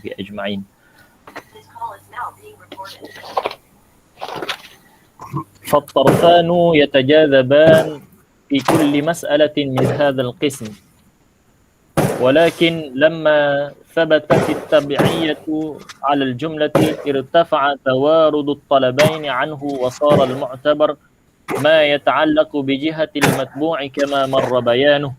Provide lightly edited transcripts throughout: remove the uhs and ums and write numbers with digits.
وصحبه أجمعين. فالطرفان يتجاذبان في كل مسألة من هذا القسم، ولكن لما ثبتت التبعية على الجملة ارتفع توارد الطلبين عنه وصار المعتبر ما يتعلق بجهة المتبوع كما مر بيانه،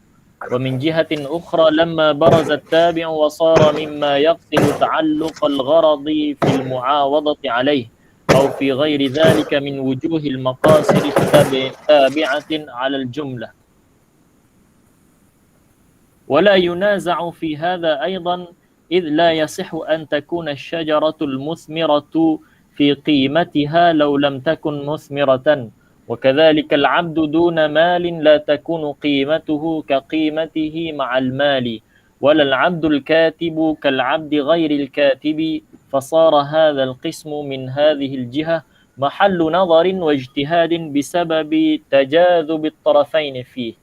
ومن جهة أخرى لما برز التابع وصار مما يقصد تعلق الغرض في المعاوضة عليه أو في غير ذلك من وجوه المقاصد التابعة على الجملة. ولا ينازع في هذا أيضا، إذ لا يصح أن تكون الشجرة المثمرة في قيمتها لو لم تكن مثمرة، وكذلك العبد دون مال لا تكون قيمته كقيمته مع المال، ولا العبد الكاتب كالعبد غير الكاتب، فصار هذا القسم من هذه الجهة محل نظر واجتهاد بسبب تجاذب الطرفين فيه،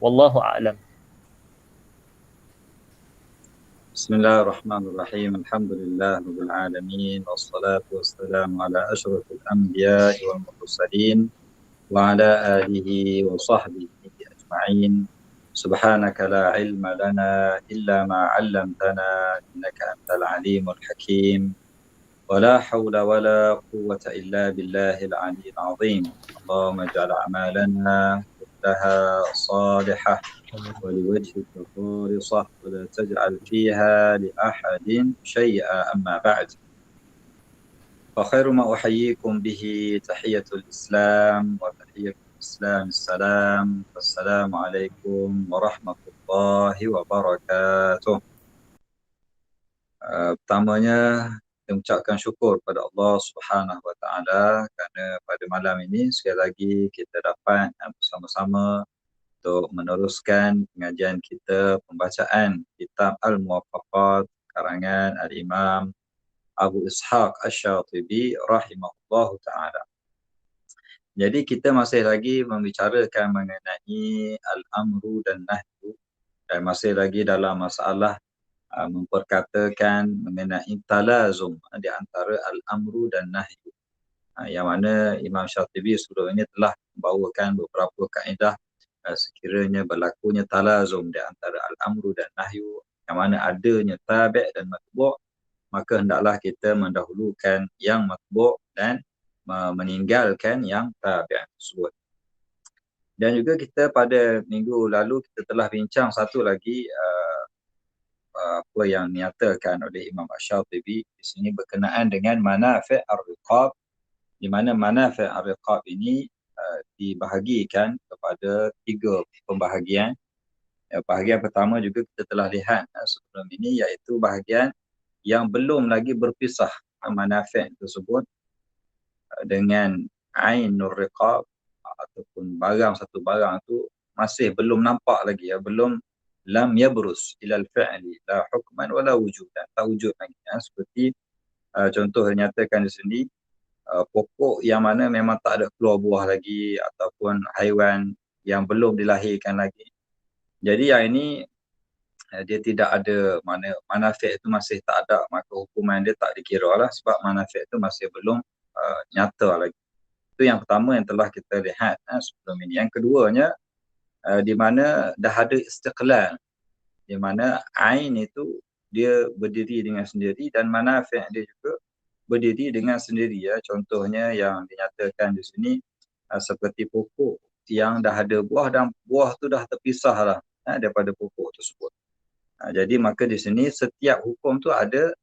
والله أعلم. بسم الله الرحمن الرحيم. الحمد لله رب العالمين، والصلاة والسلام على أشرف الأنبياء والمرسلين وعلى آله وصحبه أجمعين. سبحانك لا علم لنا إلا ما علمتنا إنك أنت العليم الحكيم، ولا حول ولا قوة إلا بالله العلي العظيم. اللهم اجعل أعمالنا كلها صالحة ولوجهك خالصة ولا تجعل فيها لأحد شيئا. أما بعد، فخير ما أحييكم به تحية الإسلام، وتحية الإسلام السلام. السلام عليكم ورحمة الله وبركاته. Pertamanya, kita mengucapkan syukur kepada Allah Subhanahu Wa Taala kerana pada malam ini sekali lagi kita dapat bersama-sama untuk meneruskan pengajian kita pembacaan kitab Al-Muwafaqat karangan Al-Imam Abu Ishaq Asy-Syatibi rahimahullahu ta'ala. Jadi kita masih lagi membicarakan mengenai Al-Amru dan Nahyu, dan masih lagi dalam masalah memperkatakan mengenai talazum di antara Al-Amru dan Nahyu, yang mana Imam Syatibi sebelum ini telah membawakan beberapa kaedah sekiranya berlakunya talazum di antara Al-Amru dan Nahyu, yang mana adanya tabi' dan matbu', maka hendaklah kita mendahulukan yang matbu' dan meninggalkan yang tabi' tersebut. Dan juga kita pada minggu lalu kita telah bincang satu lagi apa yang dinyatakan oleh Imam Asy-Syatibi di sini berkenaan dengan manafi' ar-riqab, di mana manafi' ar-riqab ini dibahagikan kepada 3 pembahagian. Bahagian pertama juga kita telah lihat sebelum ini, iaitu bahagian yang belum lagi berpisah manafi' tersebut dengan ainur riqab, ataupun satu barang tu masih belum nampak lagi, belum lam yabrus ilal fi'li la hukman wala wujudan, tak wujud lagi. Seperti contoh yang nyatakan di sini, pokok yang mana memang tak ada keluar buah lagi, ataupun haiwan yang belum dilahirkan lagi. Jadi yang ini dia tidak ada, manafi' itu masih tak ada, maka hukuman dia tak dikira lah, sebab manafi' itu masih belum nyata lagi. Itu yang pertama yang telah kita lihat sebelum ini. Yang keduanya, di mana dah ada istiqlal, di mana ain itu dia berdiri dengan sendiri dan manafi' dia juga berdiri dengan sendiri. Contohnya yang dinyatakan di sini seperti pokok yang dah ada buah dan buah tu dah terpisah lah daripada pokok tersebut. Jadi maka di sini setiap hukum tu ada,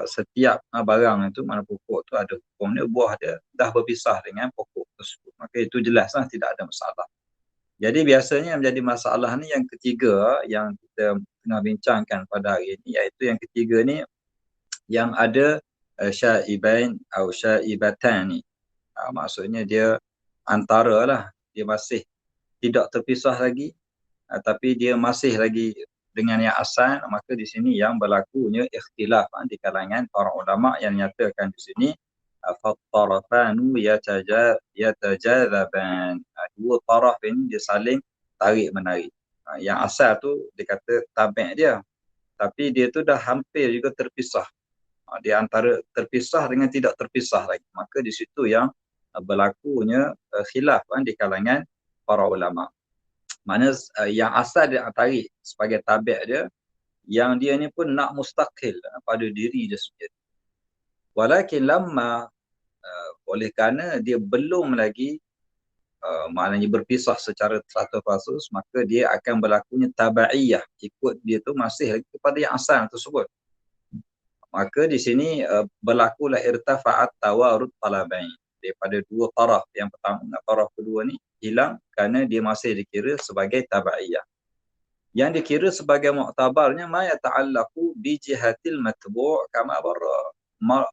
setiap barang itu, mana pokok tu ada hukumnya, buah dia dah berpisah dengan pokok tersebut. Maka itu jelaslah, tidak ada masalah. Jadi biasanya yang menjadi masalah ni yang ketiga yang kita tengah bincangkan pada hari ini, iaitu yang ketiga ni yang ada syaibain atau syaibatan ni. Maksudnya dia antara lah, dia masih tidak terpisah lagi, tapi dia masih lagi dengan yang asal. Maka di sini yang berlakunya ikhtilaf di kalangan para ulama yang nyatakan di sini fattarafanu yatajadzaban. Dua taraf ini dia saling tarik menarik. Yang asal tu dia kata tabi' dia, tapi dia tu dah hampir juga terpisah. Dia antara terpisah dengan tidak terpisah lagi. Maka di situ yang berlakunya khilaf di kalangan para ulama. Mana yang asal dia tarik sebagai tabiat dia, yang dia ni pun nak mustaqil pada diri dia sendiri. Walakin lama oleh kerana dia belum lagi maknanya berpisah secara 100%, maka dia akan berlakunya tabaiyah, ikut dia tu masih lagi kepada yang asal tersebut. Maka di sini berlakulah irtafa'at tawarud talabain, daripada dua taraf, yang pertama dan taraf kedua ni hilang kerana dia masih dikira sebagai tabaiyah. Yang dikira sebagai muktabarnya ma yata'allaqu bi jihatil matbu' kama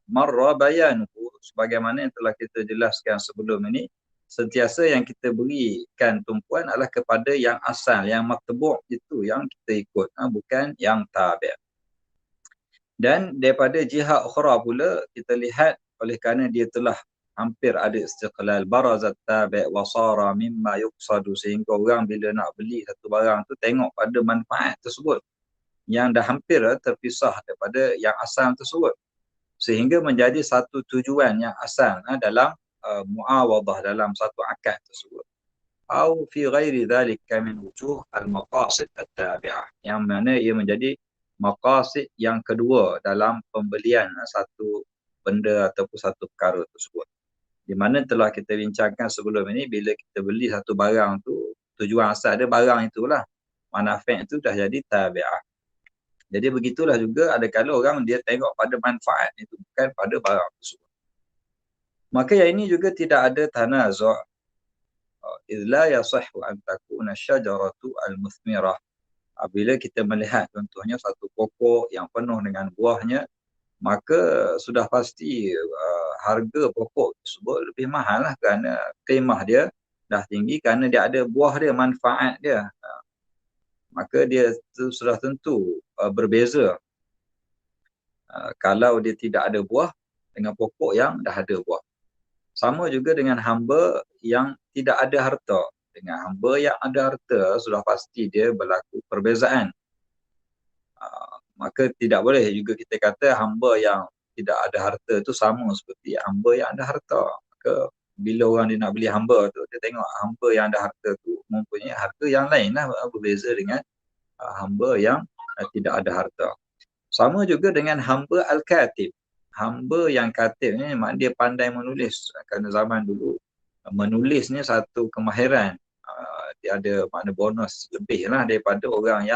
marra bayanuhu, sebagaimana yang telah kita jelaskan sebelum ini. Sentiasa yang kita berikan tumpuan adalah kepada yang asal, yang matbu' itu yang kita ikut, bukan yang tabi'. Dan daripada jihad ukhra pula kita lihat, oleh kerana dia telah hampir ada istiqlal, barazat tabi' wa sara mimma yuqsadu, sehingga orang bila nak beli satu barang tu tengok pada manfaat tersebut yang dah hampir terpisah daripada yang asal tersebut, sehingga menjadi satu tujuan yang asal dalam muawadah, dalam satu akad tersebut. Au fi ghairi dhalika min wujuh al-maqasid at-tabi'ah, yang mana ia menjadi maqasid yang kedua dalam pembelian satu benda ataupun satu perkara tersebut. Di mana telah kita bincangkan sebelum ini, bila kita beli satu barang tu, tujuan asal dia barang itulah, manfaat itu dah jadi tabi'ah. Jadi begitulah juga ada kala orang dia tengok pada manfaat itu, bukan pada barang tersebut. Maka yang ini juga tidak ada tanazu'. Illa yasihhu an takuna syajaratu al-muthmirah. Bila kita melihat contohnya satu pokok yang penuh dengan buahnya, maka sudah pasti harga pokok tersebut lebih mahal lah, kerana qimah dia dah tinggi, kerana dia ada buah dia, manfaat dia. Maka dia sudah tentu berbeza kalau dia tidak ada buah dengan pokok yang dah ada buah. Sama juga dengan hamba yang tidak ada harta. Dengan hamba yang ada harta, sudah pasti dia berlaku perbezaan. Maka tidak boleh juga kita kata hamba yang tidak ada harta itu sama seperti hamba yang ada harta. Maka bila orang dia nak beli hamba tu, dia tengok hamba yang ada harta tu mempunyai harta yang lain lah, berbeza dengan hamba yang tidak ada harta. Sama juga dengan hamba al-katib. Hamba yang katib ni maknanya dia pandai menulis. Kerana zaman dulu menulis ni satu kemahiran. Dia ada makna bonus lebih lah daripada orang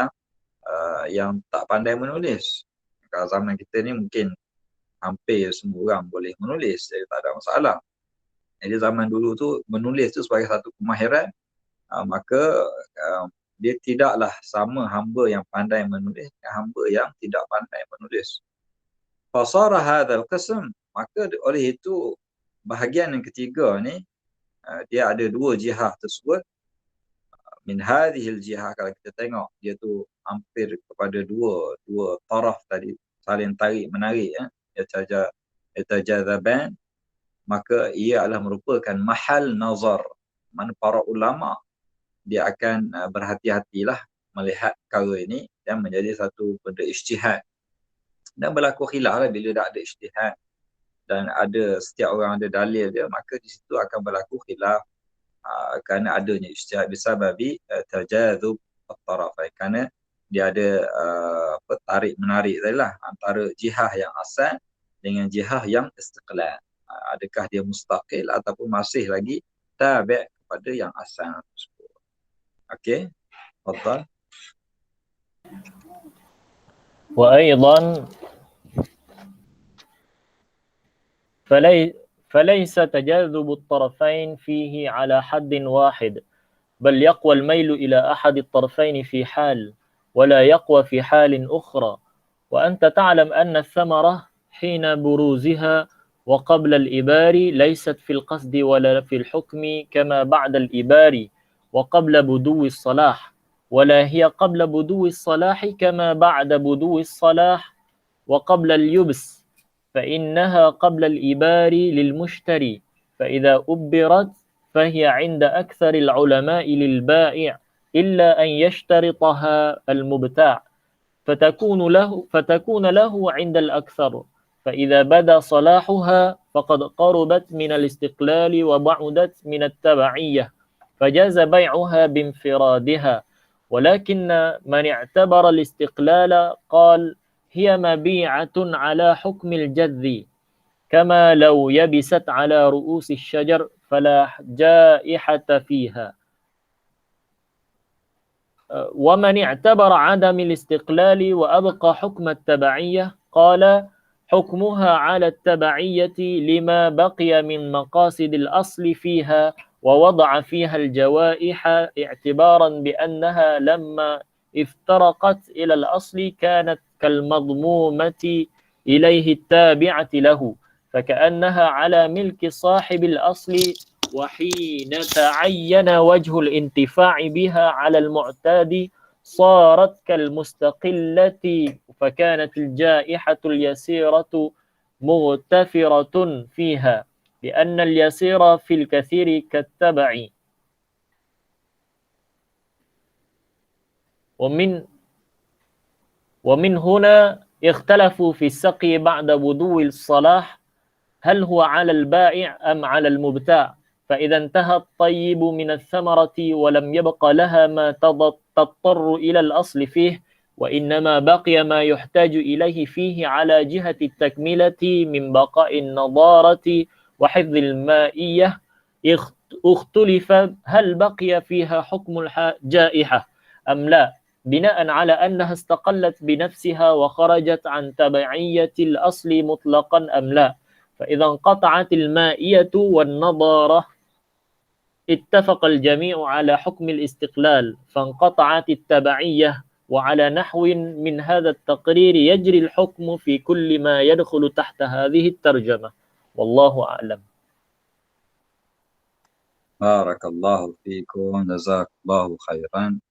yang tak pandai menulis. Kalau zaman kita ni mungkin hampir semua orang boleh menulis, jadi tak ada masalah. Jadi zaman dulu tu menulis tu sebagai satu kemahiran, maka dia tidaklah sama hamba yang pandai menulis dengan hamba yang tidak pandai menulis. Fasara hadzal qism, maka oleh itu bahagian yang ketiga ni dia ada dua jihad tersebut. Min hadhil jihad, kalau kita tengok dia tu hampir kepada dua taraf tadi, saling tarik menarik, yatajazaban, maka ia adalah merupakan mahal nazar. Mana para ulama dia akan berhati-hatilah melihat perkara ini dan menjadi satu benda ijtihad. Dan berlaku khilaf lah bila dah ada ijtihad dan ada setiap orang ada dalil dia, maka di situ akan berlaku khilaf kerana adanya ijtihad bisababi tajadzub at-tarafain, kerana dia ada tarik menarik tadilah antara jihad yang asal dengan jihad yang istiqlal. Adakah dia mustaqil ataupun masih lagi tabi' kepada yang asal tersebut. Okey, betul. وأيضا فليس تجاذب الطرفين فيه على حد واحد، بل يقوى الميل إلى أحد الطرفين في حال ولا يقوى في حال أخرى. وأنت تعلم أن الثمرة حين بروزها وقبل الإبار ليست في القصد ولا في الحكم كما بعد الإبار وقبل بدو الصلاح، ولا هي قبل بدو الصلاح كما بعد بدو الصلاح وقبل اليبس، فإنها قبل الإبار للمشتري، فإذا أبرت فهي عند أكثر العلماء للبائع إلا أن يشترطها المبتاع، فتكون له عند الأكثر، فإذا بدا صلاحها فقد قربت من الاستقلال وبعدت من التبعية، فجاز بيعها بانفرادها. ولكن من اعتبر الاستقلال قال هي مبيعة على حكم الجذ، كما لو يبست على رؤوس الشجر فلا جائحة فيها. ومن اعتبر عدم الاستقلال وأبقى حكم التبعية قال حكمها على التبعية لما بقي من مقاصد الأصل فيها، ووضع فيها الجوائح اعتبارا بأنها لما افترقت إلى الأصل كانت كالمضمومة إليه التابعة له، فكأنها على ملك صاحب الأصل، وحين تعين وجه الانتفاع بها على المعتاد صارت كالمستقلة، فكانت الجائحة اليسيرة مغتفرة فيها، لأن اليسير في الكثير كالتبع. ومن هنا اختلفوا في السقي بعد بدو الصلاح، هل هو على البائع أم على المبتاع؟ فإذا انتهى الطيب من الثمرة ولم يبق لها ما تضطر إلى الأصل فيه، وإنما بقي ما يحتاج إليه فيه على جهة التكملة من بقاء النضارة وحفظ المائية، اختلف هل بقي فيها حكم الجائحة أم لا، بناء على أنها استقلت بنفسها وخرجت عن تبعية الأصل مطلقا أم لا. فإذا انقطعت المائية والنضارة اتفق الجميع على حكم الاستقلال، فانقطعت التبعية. وعلى نحو من هذا التقرير يجري الحكم في كل ما يدخل تحت هذه الترجمة، والله أعلم. Barakallahu fikum, jazakallahu khairan.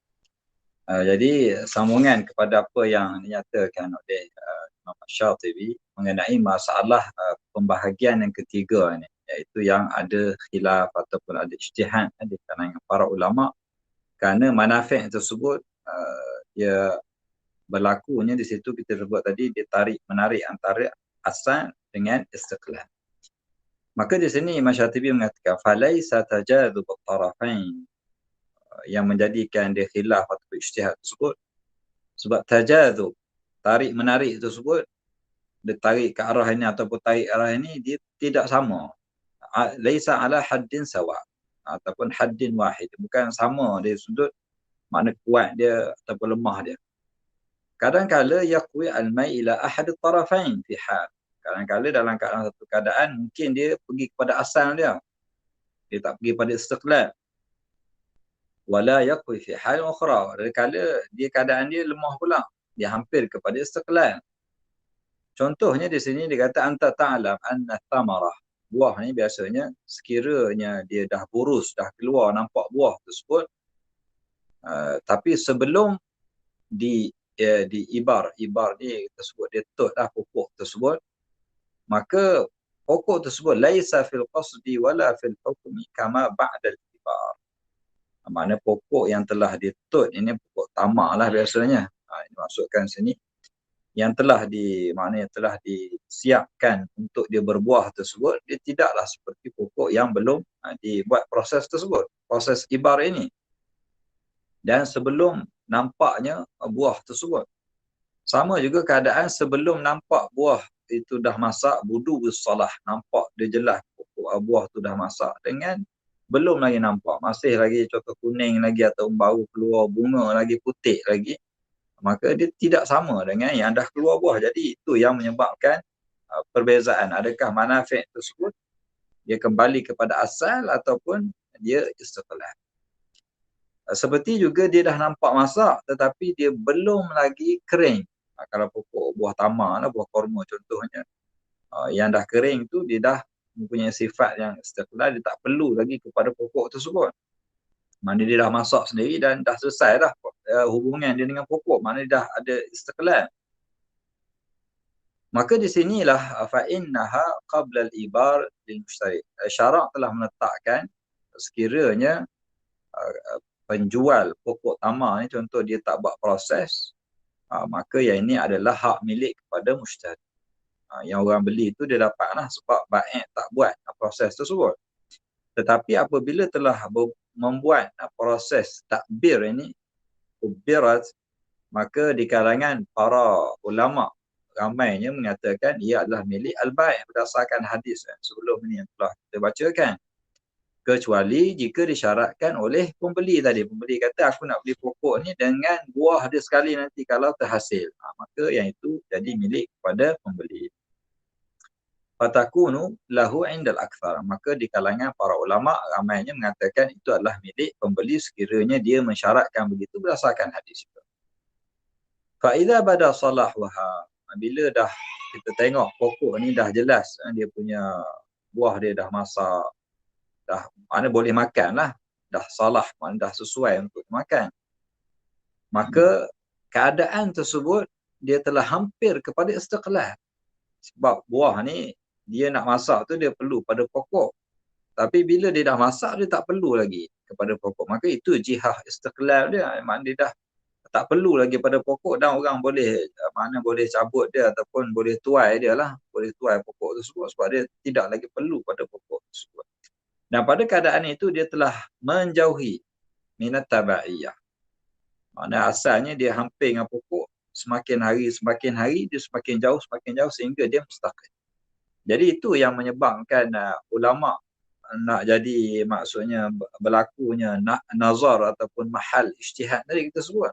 Jadi sambungan kepada apa yang dinyatakan oleh Imam Syatibi mengenai masalah pembahagian yang ketiga ni, iaitu yang ada khilaf ataupun ada ijtihad di kalangan para ulama, kerana manafik tersebut dia berlakunya di situ kita sebut tadi dia menarik antara asal dengan istiqlal. Maka di sini Imam Syatibi mengatakan falaisa tajadub at-tarafain, yang menjadikan dia khilaf atau ijtihad tersebut sebab tajadub, tarik menarik tersebut, dia tarik ke arah ini ataupun tarik arah ini, dia tidak sama, laisa ala haddin sawa ataupun haddin wahid, bukan sama dari sudut makna kuat dia ataupun lemah dia. Kadang-kala yaqwi al-mai ila ahad at-tarafain fi hal, kadang-kala dalam satu keadaan mungkin dia pergi kepada asal dia tak pergi pada istiqlal. Wala yaqwi fi hal ukhra, kadang-kala dia keadaan dia lemah pula, dia hampir kepada istiqlal. Contohnya di sini dia kata anta ta'lam anna thamarah, buah ni biasanya sekiranya dia dah burus, dah keluar nampak buah tersebut, tapi sebelum di ibar ni tersebut dia tutlah pokok tersebut, maka pokok tersebut laisa fil qasdi wala fil hukmi kama ba'da al-ibar. Makna pokok yang telah ditut ini pokok tamak lah biasanya. Ini maksudkan sini yang telah disiapkan untuk dia berbuah tersebut, dia tidaklah seperti pokok yang belum dibuat proses tersebut, proses ibar ini, dan sebelum nampaknya buah tersebut. Sama juga keadaan sebelum nampak buah itu dah masak, budu salah, nampak dia jelas pokok buah tu dah masak, dengan belum lagi nampak, masih lagi coklat kuning lagi atau baru keluar bunga lagi, putih lagi, maka dia tidak sama dengan yang dah keluar buah. Jadi itu yang menyebabkan perbezaan, adakah manafik tersebut dia kembali kepada asal ataupun dia istiqlal. Seperti juga dia dah nampak masak tetapi dia belum lagi kering. Kalau pokok buah tamar, buah korma contohnya, yang dah kering tu dia dah mempunyai sifat yang istiqlal, dia tak perlu lagi kepada pokok tersebut. Mana dia dah masak sendiri dan dah selesai dah hubungan dia dengan pokok, mana dia dah ada istiqlal. Maka di sinilah fa innaha qabla al-ibar lil mushtari. Syarak telah menetapkan sekiranya penjual pokok tamar ni, contoh dia tak buat proses, maka yang ini adalah hak milik kepada mushtari. Yang orang beli tu dia dapatlah sebab baik tak buat proses tersebut. Tetapi apabila telah membuat proses takbir ini, ubirat, maka di kalangan para ulama ramainya mengatakan ia adalah milik al-bai' berdasarkan hadis sebelum ini yang telah kita bacakan. Kecuali jika disyaratkan oleh pembeli tadi. Pembeli kata aku nak beli pokok ni dengan buah dia sekali nanti kalau terhasil. Maka yang itu jadi milik kepada pembeli. Fatakunu lahu indal akthar. Maka di kalangan para ulama ramainya mengatakan itu adalah milik pembeli sekiranya dia mensyaratkan begitu berdasarkan hadis itu. Fa'idha bada salahuha. Bila dah kita tengok pokok ni dah jelas dia punya buah dia dah masak, dah mana boleh makan lah, dah salah, mana dah sesuai untuk makan, maka keadaan tersebut dia telah hampir kepada istiqlal. Sebab buah ni dia nak masak tu dia perlu pada pokok, tapi bila dia dah masak dia tak perlu lagi kepada pokok, maka itu jihah istiqlal dia, maknanya dia dah tak perlu lagi pada pokok dan orang boleh boleh cabut dia ataupun boleh tuai dia lah, boleh tuai pokok tersebut sebab dia tidak lagi perlu pada pokok tersebut. Dan pada keadaan itu dia telah menjauhi minat tabaiyah. Maksudnya asalnya dia hampir dengan pokok, semakin hari dia semakin jauh sehingga dia mustaqil. Jadi itu yang menyebabkan ulama nak jadi maksudnya berlakunya nazar ataupun mahal ijtihad tadi kita sebut.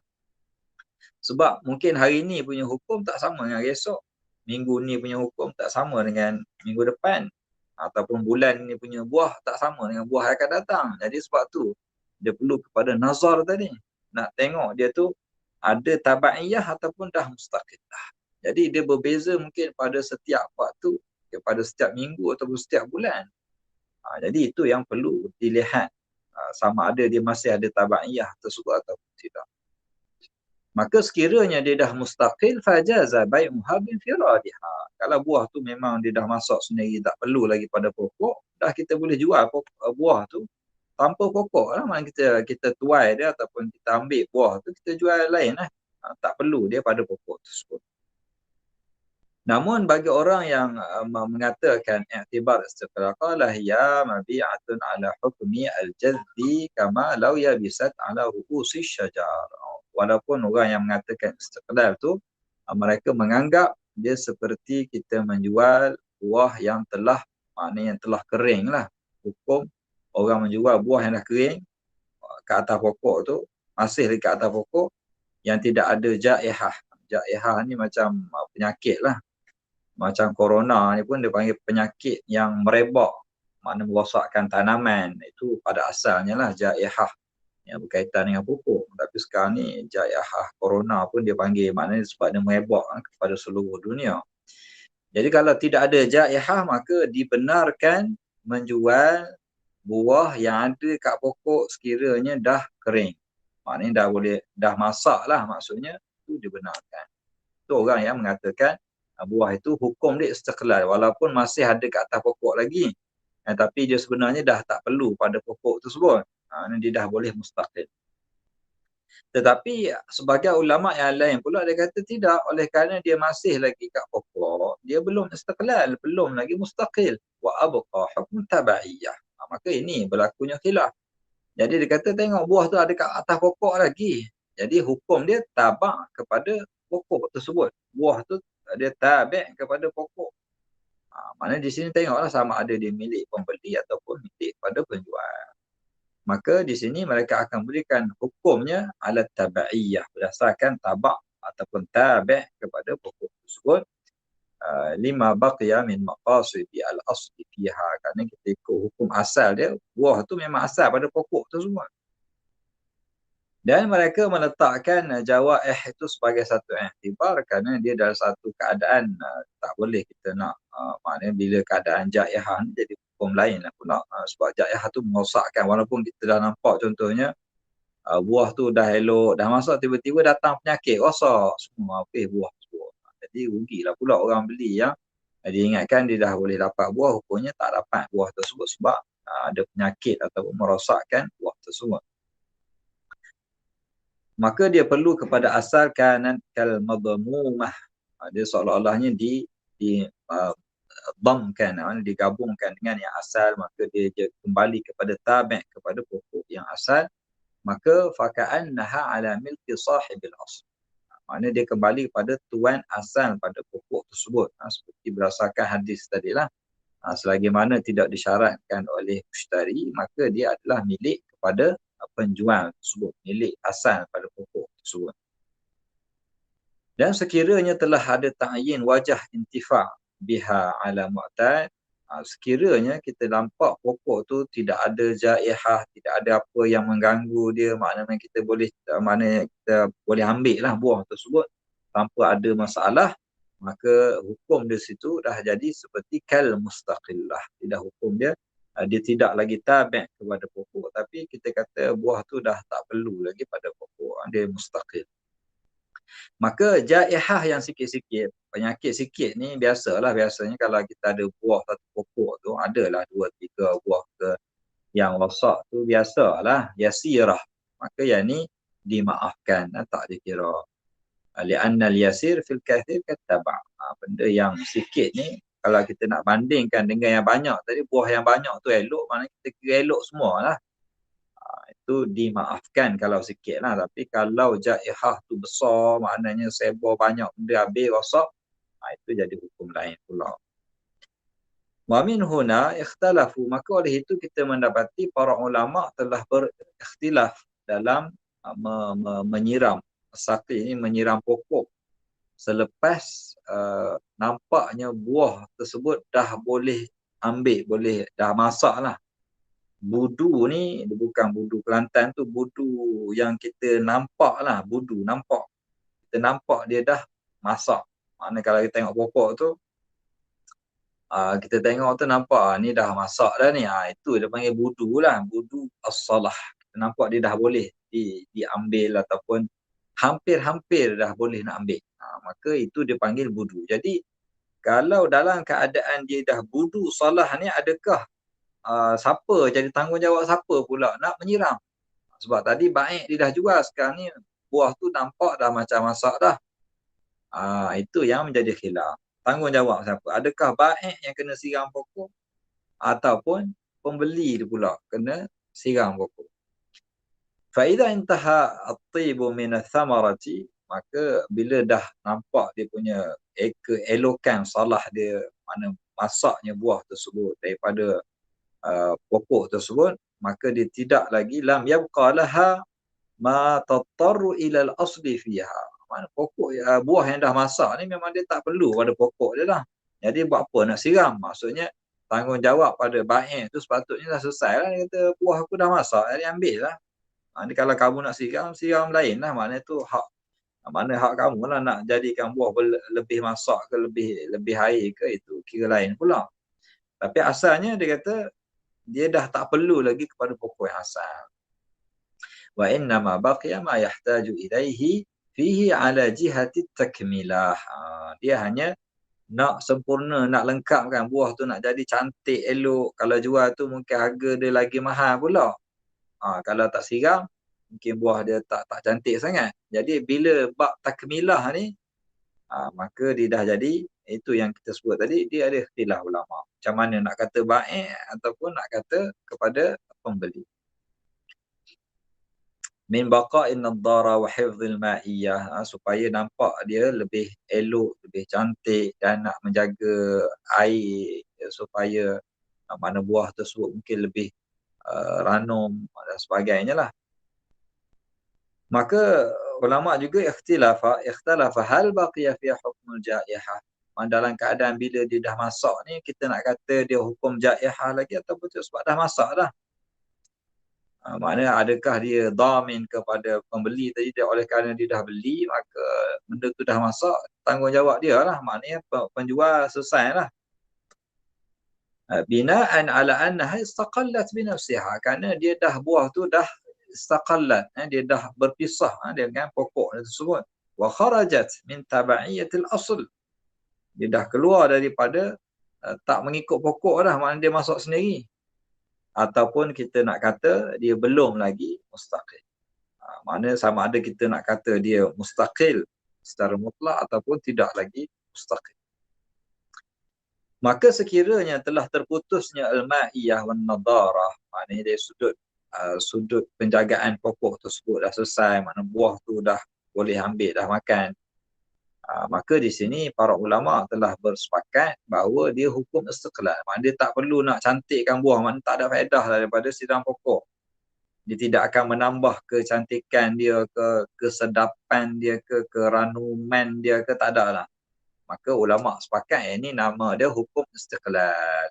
Sebab mungkin hari ni punya hukum tak sama dengan hari esok. Minggu ni punya hukum tak sama dengan minggu depan. Ataupun bulan ni punya buah tak sama dengan buah yang akan datang. Jadi sebab tu dia perlu kepada nazar tadi. Nak tengok dia tu ada tabaiyah ataupun dah mustaqillah. Jadi dia berbeza mungkin pada setiap waktu, pada setiap minggu ataupun setiap bulan. Jadi itu yang perlu dilihat sama ada dia masih ada tabaiyah tersebut ataupun tidak. Maka sekiranya dia dah mustaqil fajaza bai'uha bil firadiha. Kalau buah tu memang dia dah masak sendiri, tak perlu lagi pada pokok, dah kita boleh jual buah tu tanpa pokok lah. Maknanya kita tuai dia ataupun kita ambil buah tu kita jual lain lah. Tak perlu dia pada pokok tersebut. Namun bagi orang yang mengatakan i'tibar istiqraqah la hiya mabi'atun ala hukmi al-jaddi kama law yabisat ala ru'usi syajar. Walaupun orang yang mengatakan istiqlal tu mereka menganggap dia seperti kita menjual buah yang telah maknanya yang telah kering lah. Hukum orang menjual buah yang dah kering ke atas pokok tu, masih dekat atas pokok yang tidak ada jaihah. Jaihah ni macam penyakit lah. Macam corona ni pun dia panggil penyakit yang merebak, maknanya merosakkan tanaman. Itu pada asalnya lah jaihah yang berkaitan dengan pupuk. Tapi sekarang ni jaihah corona pun dia panggil, maknanya sebab dia merebak kepada seluruh dunia. Jadi kalau tidak ada jaihah maka dibenarkan menjual buah yang ada kat pokok sekiranya dah kering. Maknanya dah masak lah maksudnya, itu dibenarkan. Itu orang yang mengatakan buah itu hukum dia istiqlal walaupun masih ada kat atas pokok lagi. Tapi dia sebenarnya dah tak perlu pada pokok tersebut. Dia dah boleh mustaqil. Tetapi sebagai ulama yang lain pula dia kata tidak, oleh kerana dia masih lagi kat pokok, dia belum istiqlal, belum lagi mustaqil. Wa abqa hukm tabaiyah. Maka ini berlakunya khilaf. Jadi dia kata tengok buah tu ada kat atas pokok lagi. Jadi hukum dia tabak kepada pokok tersebut. Buah tu dia tabi' kepada pokok. Maknanya di sini tengoklah sama ada dia milik pembeli ataupun milik pada penjual. Maka di sini mereka akan berikan hukumnya ala tabaiyah berdasarkan tabak ataupun tabi' kepada pokok tersebut. Lima baqiya min maqasidi al-asli fiha, kerana kita ikut hukum asal dia, buah tu memang asal pada pokok tersebut. Dan mereka meletakkan jawaih itu sebagai satu iktibar kerana dia dalam satu keadaan tak boleh kita nak maknanya bila keadaan jaihah ni jadi hukum lain lah pula. Sebab jaihah tu merosakkan, walaupun kita dah nampak contohnya buah tu dah elok, dah masak, tiba-tiba datang penyakit, rosak semua buah tersebut. Jadi rugilah pula orang beli yang dia ingatkan dia dah boleh dapat buah, rupanya tak dapat buah tersebut sebab ada penyakit ataupun merosakkan buah tersebut. maka dia perlu kepada asal kanat kal madmumah. Dia seolah-olahnya di dhamkan, digabungkan dengan yang asal, maka dia kembali kepada tabi' kepada pokok yang asal, maka faka'annaha ala milki sahibil asl. Maknanya dia kembali kepada tuan asal pada pokok tersebut, seperti berdasarkan hadis tadilah. Selagi mana tidak disyaratkan oleh mushtari, maka dia adalah milik kepada penjual tersebut, milik asal pada pokok tersebut. Dan sekiranya telah ada ta'yin wajah intifa' biha ala mu'tad, sekiranya kita nampak pokok tu tidak ada jaihah, tidak ada apa yang mengganggu dia, maknanya kita boleh ambil lah buah tersebut tanpa ada masalah, maka hukum di situ dah jadi seperti kal mustaqillah. Tidak, hukum dia tidak lagi tabi' kepada pokok, tapi kita kata buah tu dah tak perlu lagi pada pokok, dia mustaqil. Maka jaihah yang sikit-sikit, penyakit sikit ni biasanya kalau kita ada buah satu pokok tu, adalah 2-3 buah ke yang rosak tu, biasalah, yasirah. Maka yang ni dimaafkan, tak dikira. Li'anna al-yasir fil kathir kattaba'. Benda yang sikit ni, kalau kita nak bandingkan dengan yang banyak tadi, buah yang banyak tu elok, maknanya kita kira elok semualah. Itu dimaafkan kalau sikit lah. Tapi kalau jaihah tu besar, maknanya sebor banyak benda habis rosak, itu jadi hukum lain pula. Wa min huna ikhtalafu, maka oleh itu kita mendapati para ulama telah berikhtilaf dalam menyiram saqi ini, menyiram pokok selepas nampaknya buah tersebut dah boleh ambil, dah masak lah. Budu ni bukan budu Kelantan tu, budu yang kita nampak lah, budu nampak. Kita nampak dia dah masak. Maknanya kalau kita tengok pokok tu, kita tengok tu nampak ni dah masak dah ni. Itu dia panggil budu lah, budu as-salah. Kita nampak dia dah boleh diambil ataupun hampir-hampir dah boleh nak ambil. Maka itu dia panggil budu. Jadi kalau dalam keadaan dia dah budu salah ni, adakah siapa jadi tanggungjawab, siapa pula nak menyiram? Sebab tadi baik dia dah jual, sekarang ni buah tu nampak dah macam masak dah. Itu yang menjadi khilaf. Tanggungjawab siapa? Adakah baik yang kena siram pokok ataupun pembeli dia pula kena siram pokok? Fa'idha intaha at-tibu min ath-thamarati, maka bila dah nampak dia punya keelokan salah dia, mana masaknya buah tersebut daripada pokok tersebut, maka dia tidak lagi lam yabqa laha ma tattaru ila al-asli fiha. Mana pokok buah yang dah masak ni memang dia tak perlu pada pokok dia dah. Jadi buat apa nak siram? Maksudnya tanggungjawab pada baik tu sepatutnya dah selesai lah. Dia kata buah aku dah masak, jadi ambil lah. Ni kalau kamu nak siram lain lah. Maknanya tu hak kamu lah nak jadikan buah lebih masak ke lebih air ke, itu kira lain pula. Tapi asalnya dia kata dia dah tak perlu lagi kepada pokok yang asal. Wa innama baqiya ma yahtaju ilaihi fihi ala jihati takmilah. Dia hanya nak sempurna, nak lengkapkan buah tu, nak jadi cantik, elok. Kalau jual tu mungkin harga dia lagi mahal pula. Kalau tak siram, mungkin buah dia tak cantik sangat. Jadi bila bab takmilah ni, maka dia dah jadi, itu yang kita sebut tadi, dia ada ikhtilaf ulama. Macam mana nak kata baik ataupun nak kata kepada pembeli. Min baqa'in nadhara wa hifdhil ma'iyah, supaya nampak dia lebih elok, lebih cantik, dan nak menjaga air supaya mana buah tersebut mungkin lebih ranum dan sebagainya lah. Maka ulama juga ikhtalafa hal baqiya fi hukmul jaihah. Dalam keadaan bila dia dah masak ni, kita nak kata dia hukum jaihah lagi ataupun sebab dah masak dah. Maknanya adakah dia dhamin kepada pembeli tadi, dia oleh kerana dia dah beli, maka benda tu dah masak, tanggungjawab dia lah. Maknanya penjual selesai lah. Bina'an ala annaha istaqallat binafsiha, kerana dia dah buah tu dah istaqallat, dia dah berpisah dengan pokok tersebut. Wa kharajat min tabaiyatil asl, dia dah keluar daripada tak mengikut pokok dah, maknanya dia masuk sendiri. Ataupun kita nak kata dia belum lagi mustaqil. Mana sama ada kita nak kata dia mustaqil secara mutlak ataupun tidak lagi mustaqil. Maka sekiranya telah terputusnya al-ma'iyah wan nadarah, maknanya dari sudut penjagaan pokok tersebut dah selesai, makna buah tu dah boleh ambil, dah makan. Maka di sini para ulama telah bersepakat bahawa dia hukum istiqlal. Maknanya dia tak perlu nak cantikkan buah, maknanya tak ada faedah daripada sidang pokok. Dia tidak akan menambah kecantikan dia ke, kesedapan dia ke, keranuman dia ke, tak ada lah. Maka ulama sepakat ini nama dia hukum istiqlal.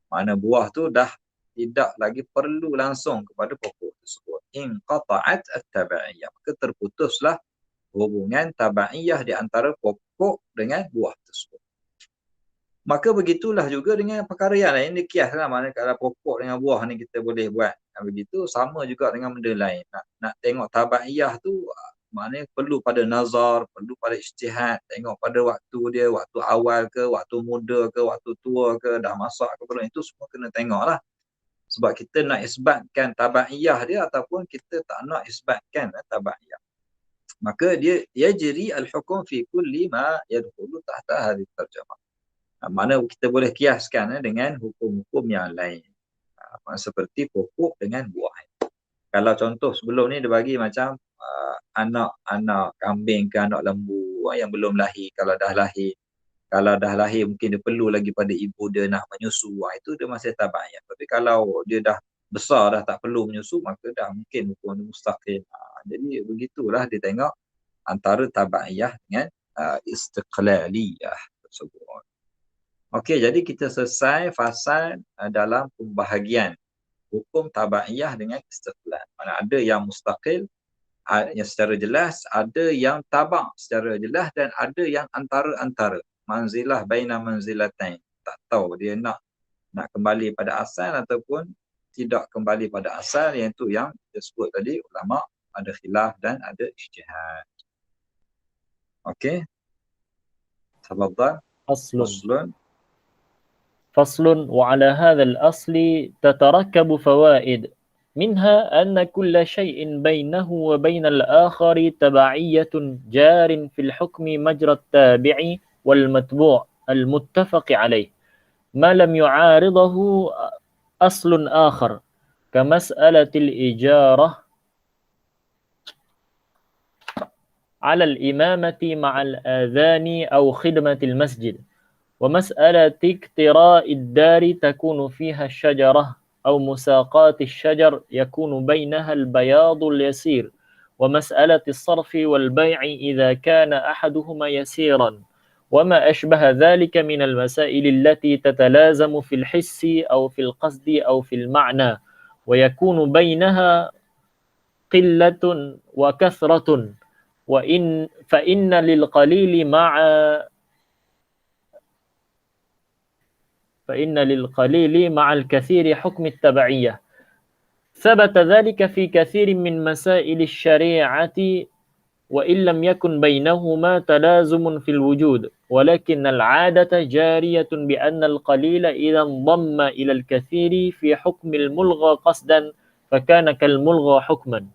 Mana buah tu dah tidak lagi perlu langsung kepada pokok tersebut. Inqata'at at-tabaiyah. Maka terputuslah hubungan tabaiyah di antara pokok dengan buah tersebut. Maka begitulah juga dengan perkara yang lain. Dia kiaslah, mana kalau pokok dengan buah ni kita boleh buat. Begitu sama juga dengan benda lain. Nak tengok tabaiyah tu, maknanya perlu pada nazar, perlu pada ijtihad, tengok pada waktu dia, waktu awal ke, waktu muda ke, waktu tua ke, dah masak ke, belum, itu semua kena tengok lah. Sebab kita nak isbatkan tabaiyah dia ataupun kita tak nak isbatkan tabaiyah. Maka dia yajri al-hukum fi kulli ma yadkhulu tahta hadhihi tarjamah. Mana kita boleh kiaskan dengan hukum-hukum yang lain. Seperti pokok dengan buah. Kalau contoh sebelum ni dia bagi macam anak kambing ke anak lembu yang belum lahir. Kalau dah lahir mungkin dia perlu lagi pada ibu dia nak menyusu, itu dia masih tabaiyah. Tapi kalau dia dah besar dah tak perlu menyusu, maka dah mungkin hukum mustaqil. Jadi begitulah dia tengok antara tabaiyah dengan istiqlaliyah tersebut. Okey, jadi kita selesai fasal dalam pembahagian hukum tabaiyah dengan istiqlal. Mana ada yang mustaqil yang secara jelas, ada yang tabak secara jelas, dan ada yang antara-antara. Manzilah baina manzilatain. Tak tahu dia nak kembali pada asal ataupun tidak kembali pada asal, yang itu yang disebut tadi ulama ada khilaf dan ada ijtihad. Okey. Tafadhal. فصل وعلى هذا الأصل تتركب فوائد منها أن كل شيء بينه وبين الآخر تبعية جار في الحكم مجرى التابع والمتبوع المتفق عليه ما لم يعارضه أصل آخر كمسألة الإجارة على الإمامة مع الآذان أو خدمة المسجد، ومسألة اكتراء الدار تكون فيها الشجرة أو مساقات الشجر يكون بينها البياض اليسير، ومسألة الصرف والبيع إذا كان أحدهما يسيرا، وما أشبه ذلك من المسائل التي تتلازم في الحس أو في القصد أو في المعنى، ويكون بينها قلة وكثرة، فإن للقليل مع الكثير حكم التبعية. ثبت ذلك في كثير من مسائل الشريعة وإن لم يكن بينهما تلازم في الوجود، ولكن العادة جارية بأن القليل إذا انضم إلى الكثير في حكم الملغى قصدا فكان كالملغى حكما.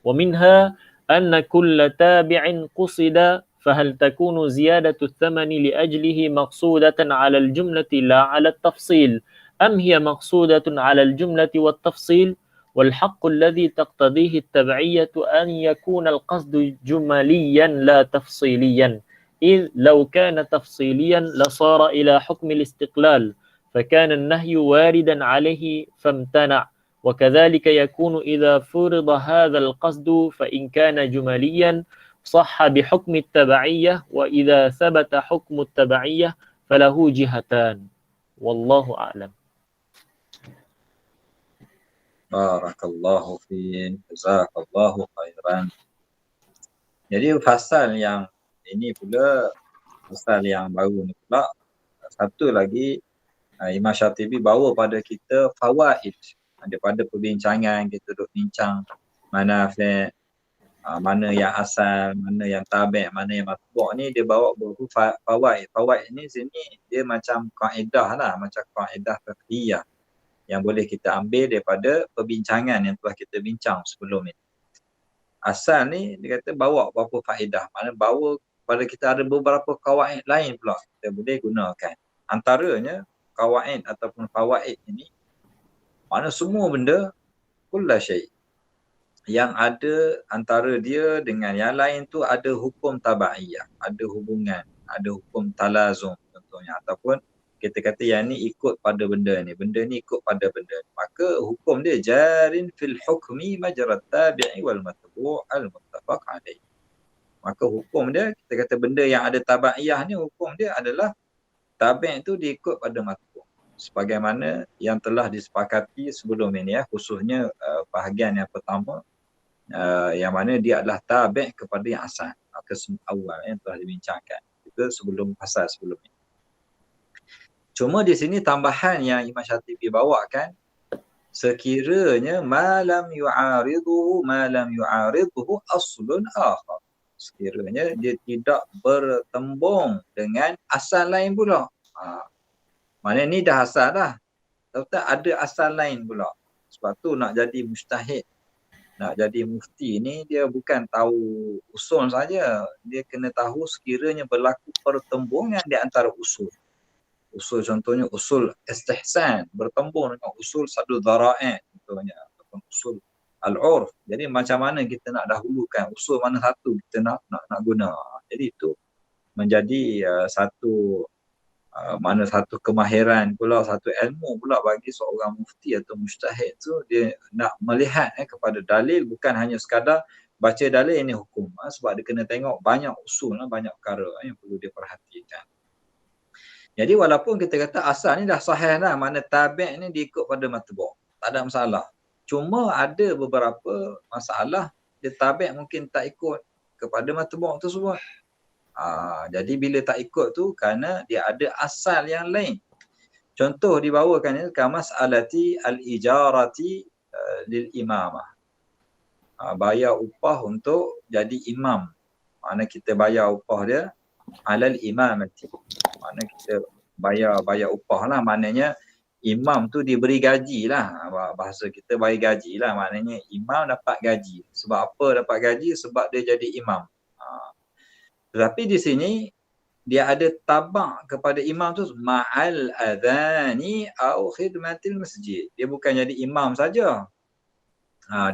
ومنها أن كل تابع قصد فهل تكون زيادة الثمن لأجله مقصودة على الجملة لا على التفصيل، أم هي مقصودة على الجملة والتفصيل؟ والحق الذي تقتضيه التبعية أن يكون القصد جمليا لا تفصيليا، إذ لو كان تفصيليا لصار إلى حكم الاستقلال فكان النهي واردا عليه فامتنع، وكذلك يكون إذا فرض هذا القصد فإن كان جمليا صح بحكم التبعية، وإذا ثبت حكم التبعية فله جهتان والله أعلم. Barakallahu fiik, jazakallahu khairan. Jadi fasal yang ini pula, fasal yang baru ni pula, satu lagi Imam Syatibi bawa pada kita fawaid daripada perbincangan kita duk bincang mana mana yang asal, mana yang tabi', mana yang matbu', ni dia bawa beberapa fawaid. Fawaid ni sini dia macam kaedah lah, macam kaedah fiqhiyah yang boleh kita ambil daripada perbincangan yang telah kita bincang sebelum ini. Asal ni dia kata bawa beberapa faedah. Mana bawa pada kita ada beberapa kawaid lain pula kita boleh gunakan. Antaranya kawaid ataupun fawaid ini, mana semua benda kullu syai. Yang ada antara dia dengan yang lain tu ada hukum tabaiyah, ada hubungan, ada hukum talazum contohnya, ataupun kita kata yang ni ikut pada benda ni ikut pada benda ni. Maka hukum dia jarin fil hukmi majrat tabi'i wal matbu' al muttafaq alaih. Maka hukum dia, kita kata benda yang ada tabaiyah ni, hukum dia adalah tabi' tu diikut pada matbu'. Sebagaimana yang telah disepakati sebelum ini khususnya bahagian yang pertama, yang mana dia adalah tabi' kepada yang asal, qism awal yang telah dibincangkan itu sebelum pasal sebelum ini. Cuma di sini tambahan yang Imam Syatibi bawakan, sekiranya malam yu'ariduhu aslun akhar, sekiranya dia tidak bertembung dengan asal lain pula. Mana ni dah asal dah, tapi ada asal lain pula. Sebab tu nak jadi mujtahid, nak jadi mufti ni, dia bukan tahu usul saja, dia kena tahu sekiranya berlaku pertembungan di antara usul. Usul contohnya usul istihsan bertembung dengan usul sadu dhara'i contohnya, ataupun usul al-urf. Jadi macam mana kita nak dahulukan usul mana satu kita nak guna. Jadi itu menjadi satu kemahiran pula, satu ilmu pula bagi seorang mufti atau mujtahid tu. Dia nak melihat kepada dalil, bukan hanya sekadar baca dalil ini hukum, sebab dia kena tengok banyak usul, banyak perkara yang perlu dia perhatikan. Jadi walaupun kita kata asal ni dah sahih dah, mana tabi' ni diikut pada matbu', tak ada masalah. Cuma ada beberapa masalah dia tabi' mungkin tak ikut kepada matbu' tersebut. Jadi bila tak ikut tu kerana dia ada asal yang lain. Contoh dibawakan ni kamas'alati al-ijarati lil imamah. Bayar upah untuk jadi imam. Mana kita bayar upah dia alal imamati. Mana kita bayar upah lah, maknanya imam tu diberi gaji lah, bahasa kita bayar gaji lah, maknanya imam dapat gaji. Sebab apa dapat gaji? Sebab dia jadi imam. Tetapi di sini dia ada tabak kepada imam tu ma'al adhani au khidmatil masjid. Dia bukan jadi imam saja.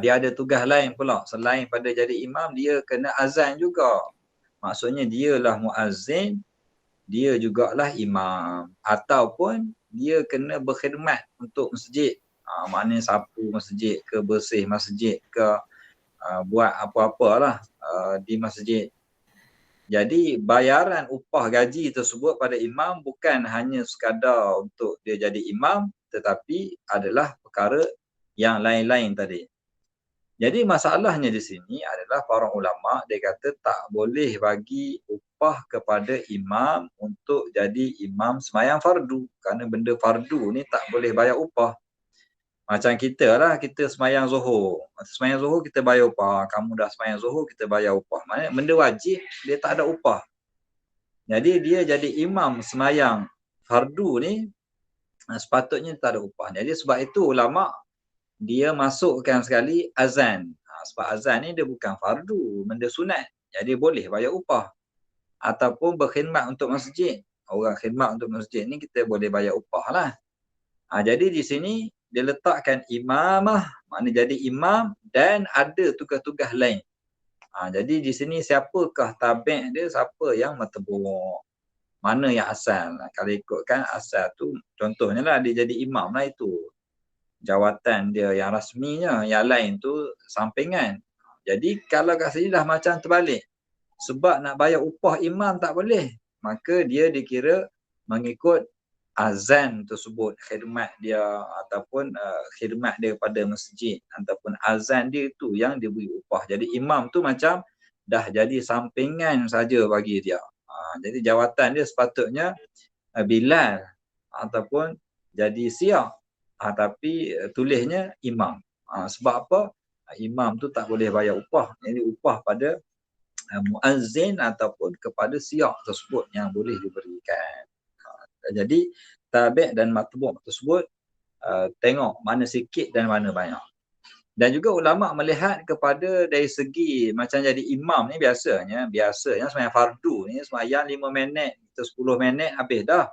Dia ada tugas lain pula. Selain pada jadi imam, dia kena azan juga. Maksudnya dialah muazzin, dia jugalah imam, ataupun dia kena berkhidmat untuk masjid. Maknanya sapu masjid ke, bersih masjid ke, buat apa-apalah di masjid. Jadi bayaran upah gaji tersebut pada imam bukan hanya sekadar untuk dia jadi imam, tetapi adalah perkara yang lain-lain tadi. Jadi masalahnya di sini adalah para ulama dia kata tak boleh bagi upah kepada imam untuk jadi imam sembahyang fardu, kerana benda fardu ni tak boleh bayar upah. Macam kita lah, kita sembahyang zuhur. Sembahyang zuhur kita bayar upah. Kamu dah sembahyang zuhur kita bayar upah. Maksudnya benda wajib dia tak ada upah. Jadi dia jadi imam sembahyang fardu ni sepatutnya tak ada upah. Jadi sebab itu ulama dia masukkan sekali azan. Sebab azan ni dia bukan fardu, benda sunat. Jadi boleh bayar upah. Ataupun berkhidmat untuk masjid. Orang khidmat untuk masjid ni kita boleh bayar upah lah. Jadi di sini dia letakkan imamah, maknanya jadi imam dan ada tugas-tugas lain. Jadi di sini siapakah tabi' dia, siapa yang matbu', mana yang asal. Kalau ikutkan asal tu, contohnya lah dia jadi imam lah, itu jawatan dia yang rasminya, yang lain tu sampingan. Jadi kalau kat sini dah macam terbalik, sebab nak bayar upah imam tak boleh, maka dia dikira mengikut azan tersebut, khidmat dia ataupun khidmat dia pada masjid ataupun azan dia itu yang diberi upah. Jadi imam tu macam dah jadi sampingan saja bagi dia. Jadi jawatan dia sepatutnya Bilal ataupun jadi Siyak, tapi tulisnya imam. Sebab apa? Imam tu tak boleh bayar upah. Jadi upah pada muazzin ataupun kepada Siyak tersebut yang boleh diberikan. Jadi tabi' dan matbu' tersebut tengok mana sikit dan mana banyak. Dan juga ulama melihat kepada dari segi macam jadi imam ni biasanya sembahyang fardu ni sembahyang 5 minit atau 10 minit habis dah.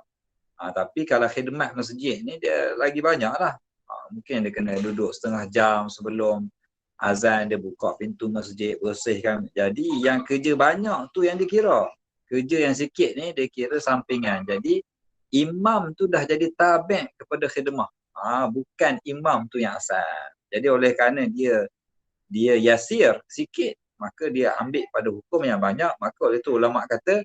Tapi kalau khidmat masjid ni dia lagi banyak lah. Mungkin dia kena duduk setengah jam sebelum azan, dia buka pintu masjid, bersihkan. Jadi yang kerja banyak tu yang dikira. Kerja yang sikit ni dia kira sampingan. Jadi imam tu dah jadi tabi' kepada khidmah. Bukan imam tu yang asal. Jadi oleh kerana dia yasir sikit, maka dia ambil pada hukum yang banyak, maka oleh itu ulama kata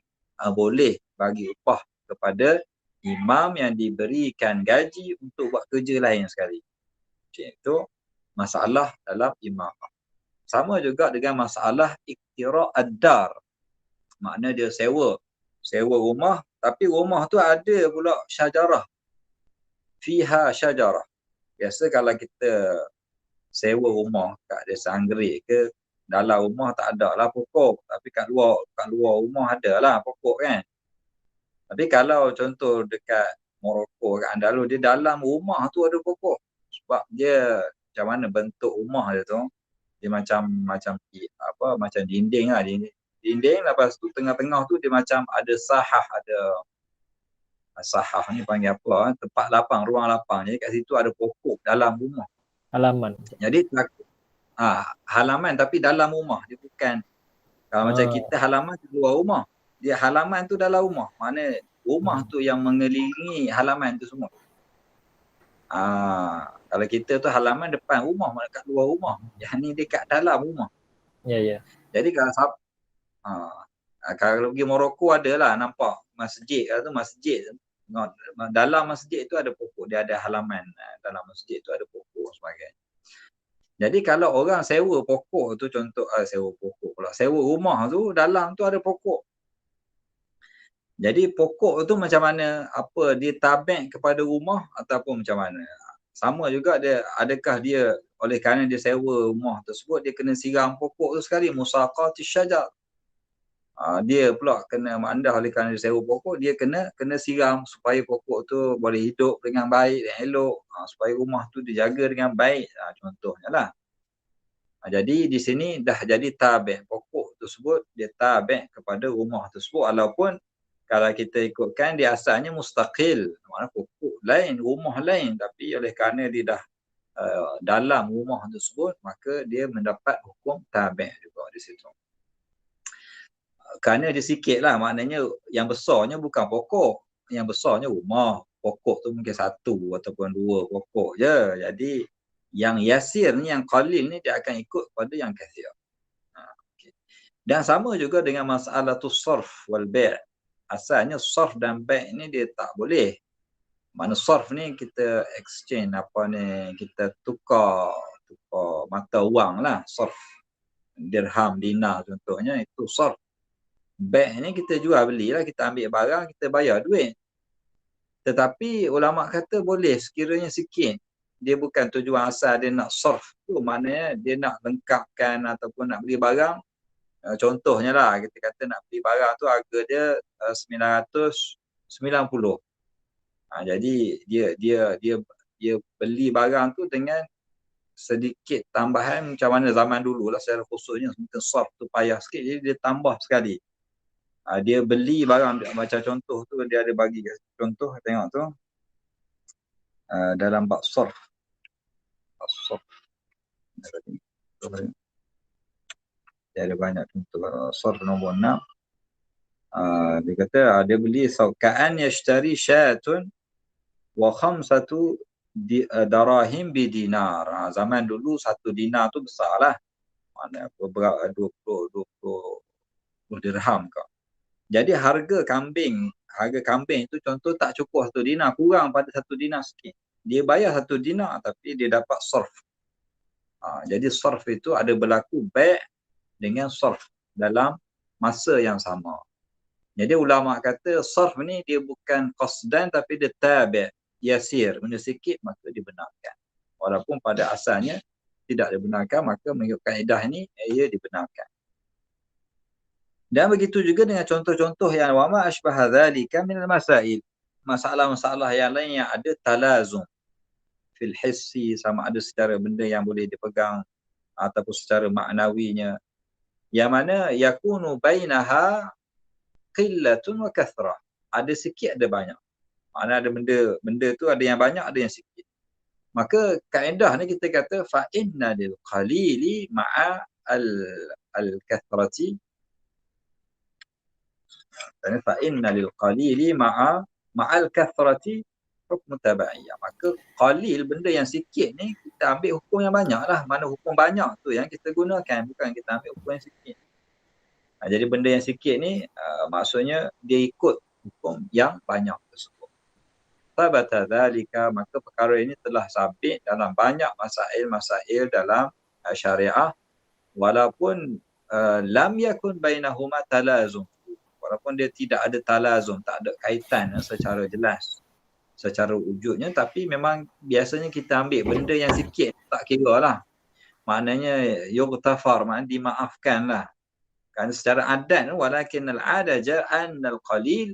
boleh bagi upah kepada imam yang diberikan gaji untuk buat kerja lain sekali. Itu masalah dalam imamah. Sama juga dengan masalah iktira' ad-dar. Makna dia sewa rumah, tapi rumah tu ada pula syajarah. Fiha syajarah. Biasa kalau kita sewa rumah kat desa Anggerik ke, dalam rumah tak ada lah pokok, tapi kat luar rumah ada lah pokok kan. Tapi kalau contoh dekat Morocco, kat Andalus, dia dalam rumah tu ada pokok. Sebab dia macam mana bentuk rumah dia tu, dia macam dinding lah. Dinding lepas tu tengah-tengah tu dia macam ada sahah ni panggil apa, tempat lapang, ruang lapang. Jadi kat situ ada pokok dalam rumah. Halaman. Jadi halaman tapi dalam rumah. Dia bukan kalau macam kita halaman di luar rumah. Dia halaman tu dalam rumah. Mana rumah tu yang mengelilingi halaman tu semua. Kalau kita tu halaman depan rumah, mana kat luar rumah. Yang ni dekat dalam rumah. Ya. Jadi kalau pergi Morocco adalah nampak masjid tu, dalam masjid tu ada pokok, dia ada halaman, dalam masjid tu ada pokok sebagainya. Jadi kalau orang sewa pokok tu, contoh sewa rumah tu, dalam tu ada pokok. Jadi pokok tu macam mana, apa dia tabi' kepada rumah ataupun macam mana? Sama juga dia, adakah dia oleh kerana dia sewa rumah tersebut, dia kena siram pokok tu sekali, musaqatis syajar. Dia pula kena mandah oleh kerana dia sewa pokok, dia kena siram supaya pokok tu boleh hidup dengan baik dan elok, supaya rumah tu dijaga dengan baik, contohnya lah. Jadi di sini dah jadi tabi', pokok tersebut dia tabi' kepada rumah tersebut, walaupun kalau kita ikutkan dia asalnya mustaqil, maknanya pokok lain, rumah lain, tapi oleh kerana dia dah dalam rumah tersebut, maka dia mendapat hukum tabi' juga di situ. Kerana dia sikit lah, maknanya yang besarnya bukan pokok, yang besarnya rumah. Pokok tu mungkin 1 ataupun 2 pokok je. Jadi yang yasir ni, yang qalil ni, dia akan ikut pada yang kathir. Okay. Dan sama juga dengan masalah tu sarf wal bai'. Asalnya sarf dan bai' ni dia tak boleh. Mana sarf ni kita exchange kita tukar mata wang lah, sarf. Dirham, dinar contohnya, itu sarf. Bai' ni kita jual beli lah, kita ambil barang, kita bayar duit. Tetapi ulama kata boleh sekiranya sikit. Dia bukan tujuan asal dia nak sarf tu, maknanya dia nak lengkapkan ataupun nak beli barang. Contohnya lah, kita kata nak beli barang tu harga dia 990. Jadi dia beli barang tu dengan sedikit tambahan, macam mana zaman dulu lah, secara khususnya mungkin sarf tu payah sikit, jadi dia tambah sekali. Dia beli barang, macam contoh tu dia ada bagi contoh, tengok tu dalam bab sarf. Dia ada banyak contoh. Sarf nombor 6. Dia kata dia beli ka'an yashtari syatun wa khamsatu darahim bi dinar. Zaman dulu 1 dinar tu besar lah. Mana berapa 20 dirham ke. Jadi harga kambing tu contoh tak cukup 1 dinar, kurang pada 1 dinar sikit. Dia bayar 1 dinar tapi dia dapat sarf. Jadi sarf itu ada berlaku bai' dengan sarf dalam masa yang sama. Jadi ulama kata sarf ni dia bukan qasdan tapi dia tabi', yasir, benda sikit maka dibenarkan. Walaupun pada asalnya tidak dibenarkan, maka mengikut kaedah ni ia dibenarkan. Dan begitu juga dengan contoh-contoh yang wa ma asbaha dzalika min al-masail. Masalah-masalah yang lain yang ada talazum fil hissi, sama ada secara benda yang boleh dipegang ataupun secara maknawinya, yang mana yakunu bainaha qillatun wa kathrah, ada sikit ada banyak. Maknanya ada benda tu ada yang banyak ada yang sikit. Maka kaedah ni kita kata fa inna lil qalili ma'a al kathrati, fa inna lil qalili ma'al kathrati hukm tabaiyah. Maka qalil, benda yang sikit ni kita ambil hukum yang banyak lah. Mana hukum banyak tu yang kita gunakan, bukan kita ambil hukum yang sikit. Jadi benda yang sikit ni maksudnya dia ikut hukum yang banyak tersebut. Sabata dzalika, maka perkara ini telah sabit dalam banyak masail dalam syariah, walaupun lam yakun bainahuma talazum, walaupun dia tidak ada talazum, tak ada kaitan secara jelas, secara wujudnya, tapi memang biasanya kita ambil benda yang sikit tak kira lah. Maknanya yughtafar, maknanya dimaafkan lah. Kerana secara adat, walakin al-adaja annal qalil,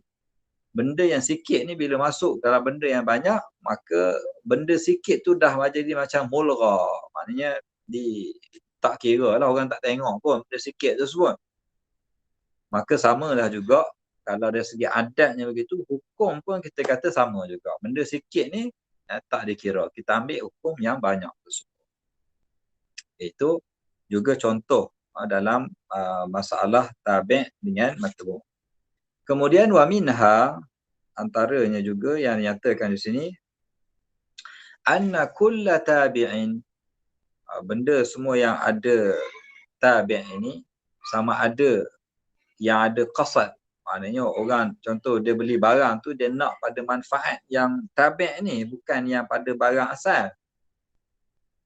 benda yang sikit ni bila masuk dalam benda yang banyak, maka benda sikit tu dah jadi macam mulgha. Maknanya tak kira lah, orang tak tengok pun benda sikit tersebut. Maka samalah juga kalau dari segi adatnya begitu, hukum pun kita kata sama juga. Benda sikit ni tak dikira, kita ambil hukum yang banyak tersebut. Itu juga contoh dalam masalah tabi' dengan matbu'. Kemudian wa minha, antaranya juga yang nyatakan di sini, anna kulla tabi'in, benda semua yang ada tabi' ini, sama ada yang ada qasad, maknanya orang contoh dia beli barang tu dia nak pada manfaat yang tabi' ni, bukan yang pada barang asal.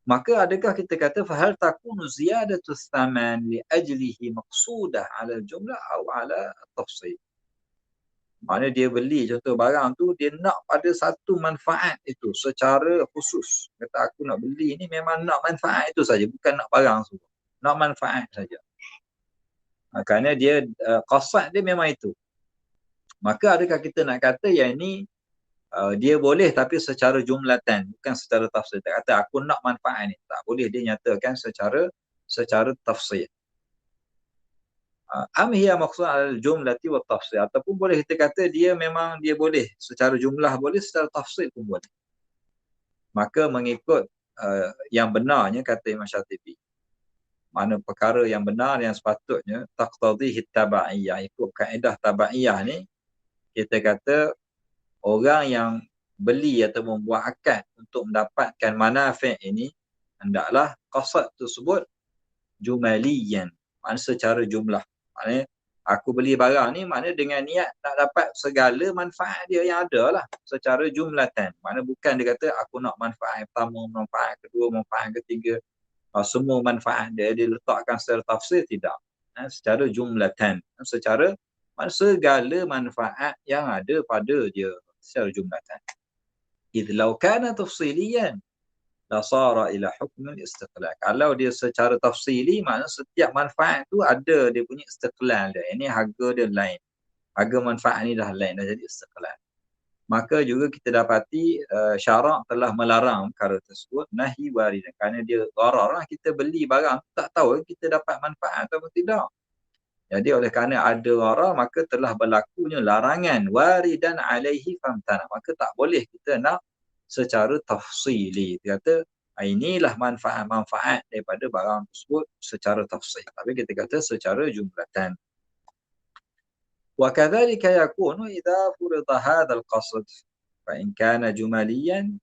Maka adakah kita kata fahal takunu ziyadatu thaman li ajlihi maqsudah ala jumlah atau ala tafsil. Maknanya dia beli contoh barang tu, dia nak pada satu manfaat itu secara khusus. Kata aku nak beli ni memang nak manfaat itu saja, bukan nak barang semua. Nak manfaat saja. Kerana dia qasad dia memang itu. Maka adakah kita nak kata yang ini dia boleh tapi secara jumlatan, bukan secara tafsir. Tak kata aku nak manfaat ni, tak boleh, dia nyatakan secara tafsir. Am hiya maqsud al-jumlati wa tafsir, ataupun boleh kita kata dia memang dia boleh secara jumlah boleh, secara tafsir pun boleh. Maka mengikut yang benarnya kata Imam Syatibi, mana perkara yang benar yang sepatutnya taqtadhihi tabaiyah, ikut kaedah tabaiyah ni kita kata orang yang beli atau membuat akad untuk mendapatkan manafi' ini hendaklah qasad tersebut jumaliyan, maknanya secara jumlah. Maknanya aku beli barang ni maknanya dengan niat nak dapat segala manfaat dia yang ada lah, secara jumlatan. Maknanya bukan dia kata aku nak manfaat pertama, manfaat kedua, manfaat ketiga, semua manfaat dia letakkan secara tafsir, tidak. Secara jumlatan, secara segala manfaat yang ada pada dia secara jumlatan. Idh law kana tafsiliyan la sara ila hukm al-istiqlal. Kalau dia secara tafsili, maknanya setiap manfaat tu ada dia punya istiqlal dia. Ini harga dia lain. Harga manfaat ni dah lain, dah jadi istiqlal. Maka juga kita dapati syarak telah melarang perkara tersebut, nahi warid. Kerana dia gharar lah, kita beli barang tak tahu kita dapat manfaat atau tidak. Jadi oleh kerana ada gharar, maka telah berlakunya larangan waridan alaihi famtana. Maka tak boleh kita nak secara tafsili. Dia kata inilah manfaat-manfaat daripada barang tersebut secara tafsil. Tapi kita kata secara jumlatan. Wa kadzalika yakunu idza furida hadzal qasd fa in kana jumaliyan,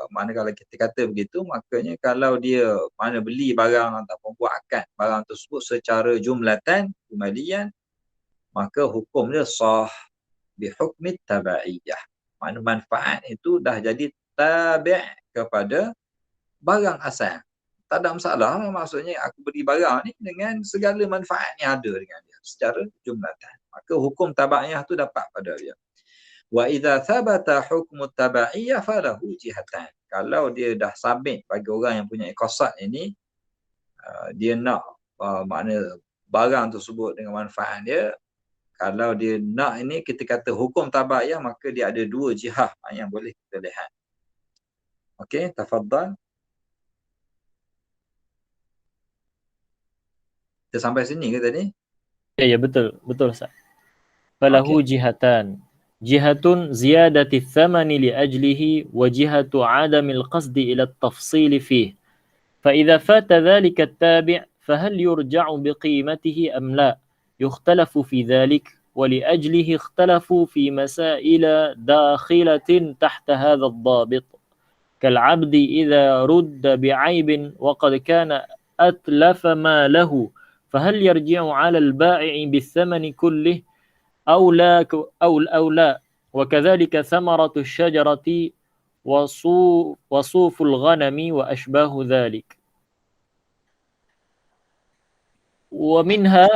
mana kalau kita kata begitu, makanya kalau dia mana beli barang ataupun buat akad barang tersebut secara jumlatan, jumaliyan, maka hukum dia sah bi hukmi tabaiyah. Mana manfaat itu dah jadi tabi' kepada barang asal. Tak ada masalah, maksudnya aku beli barang ni dengan segala manfaat yang ada dengan dia secara jumlatan. Maka hukum tabaiyah tu dapat pada dia. Wa idza thabata hukmu tabaiyah falahu jihatan. Kalau dia dah sabit bagi orang yang punya qasad ini, dia nak makna barang tersebut dengan manfaat dia, kalau dia nak ini kita kata hukum tabaiyah, maka dia ada dua jihah yang boleh kita lihat. Okey, tafadhal. Kita sampai sini ke tadi? Ya, betul, betul Ustaz. Falahu Okey. jihatan. Jihatun ziyadati thamani li ajlihi wa jihatu adamil qasdi ila at-tafsil fihi. فإذا فات ذلك التابع فهل يرجع بقيمته أم لا يختلف في ذلك ولأجله اختلفوا في مسائل داخلة تحت هذا الضابط كالعبد إذا رد بعيب وقد كان أتلف ما له فهل يرجع على البائع بالثمن كله أو لا وكذلك ثمرة الشجرة وصوف الغنم وأشباه ذلك ومنها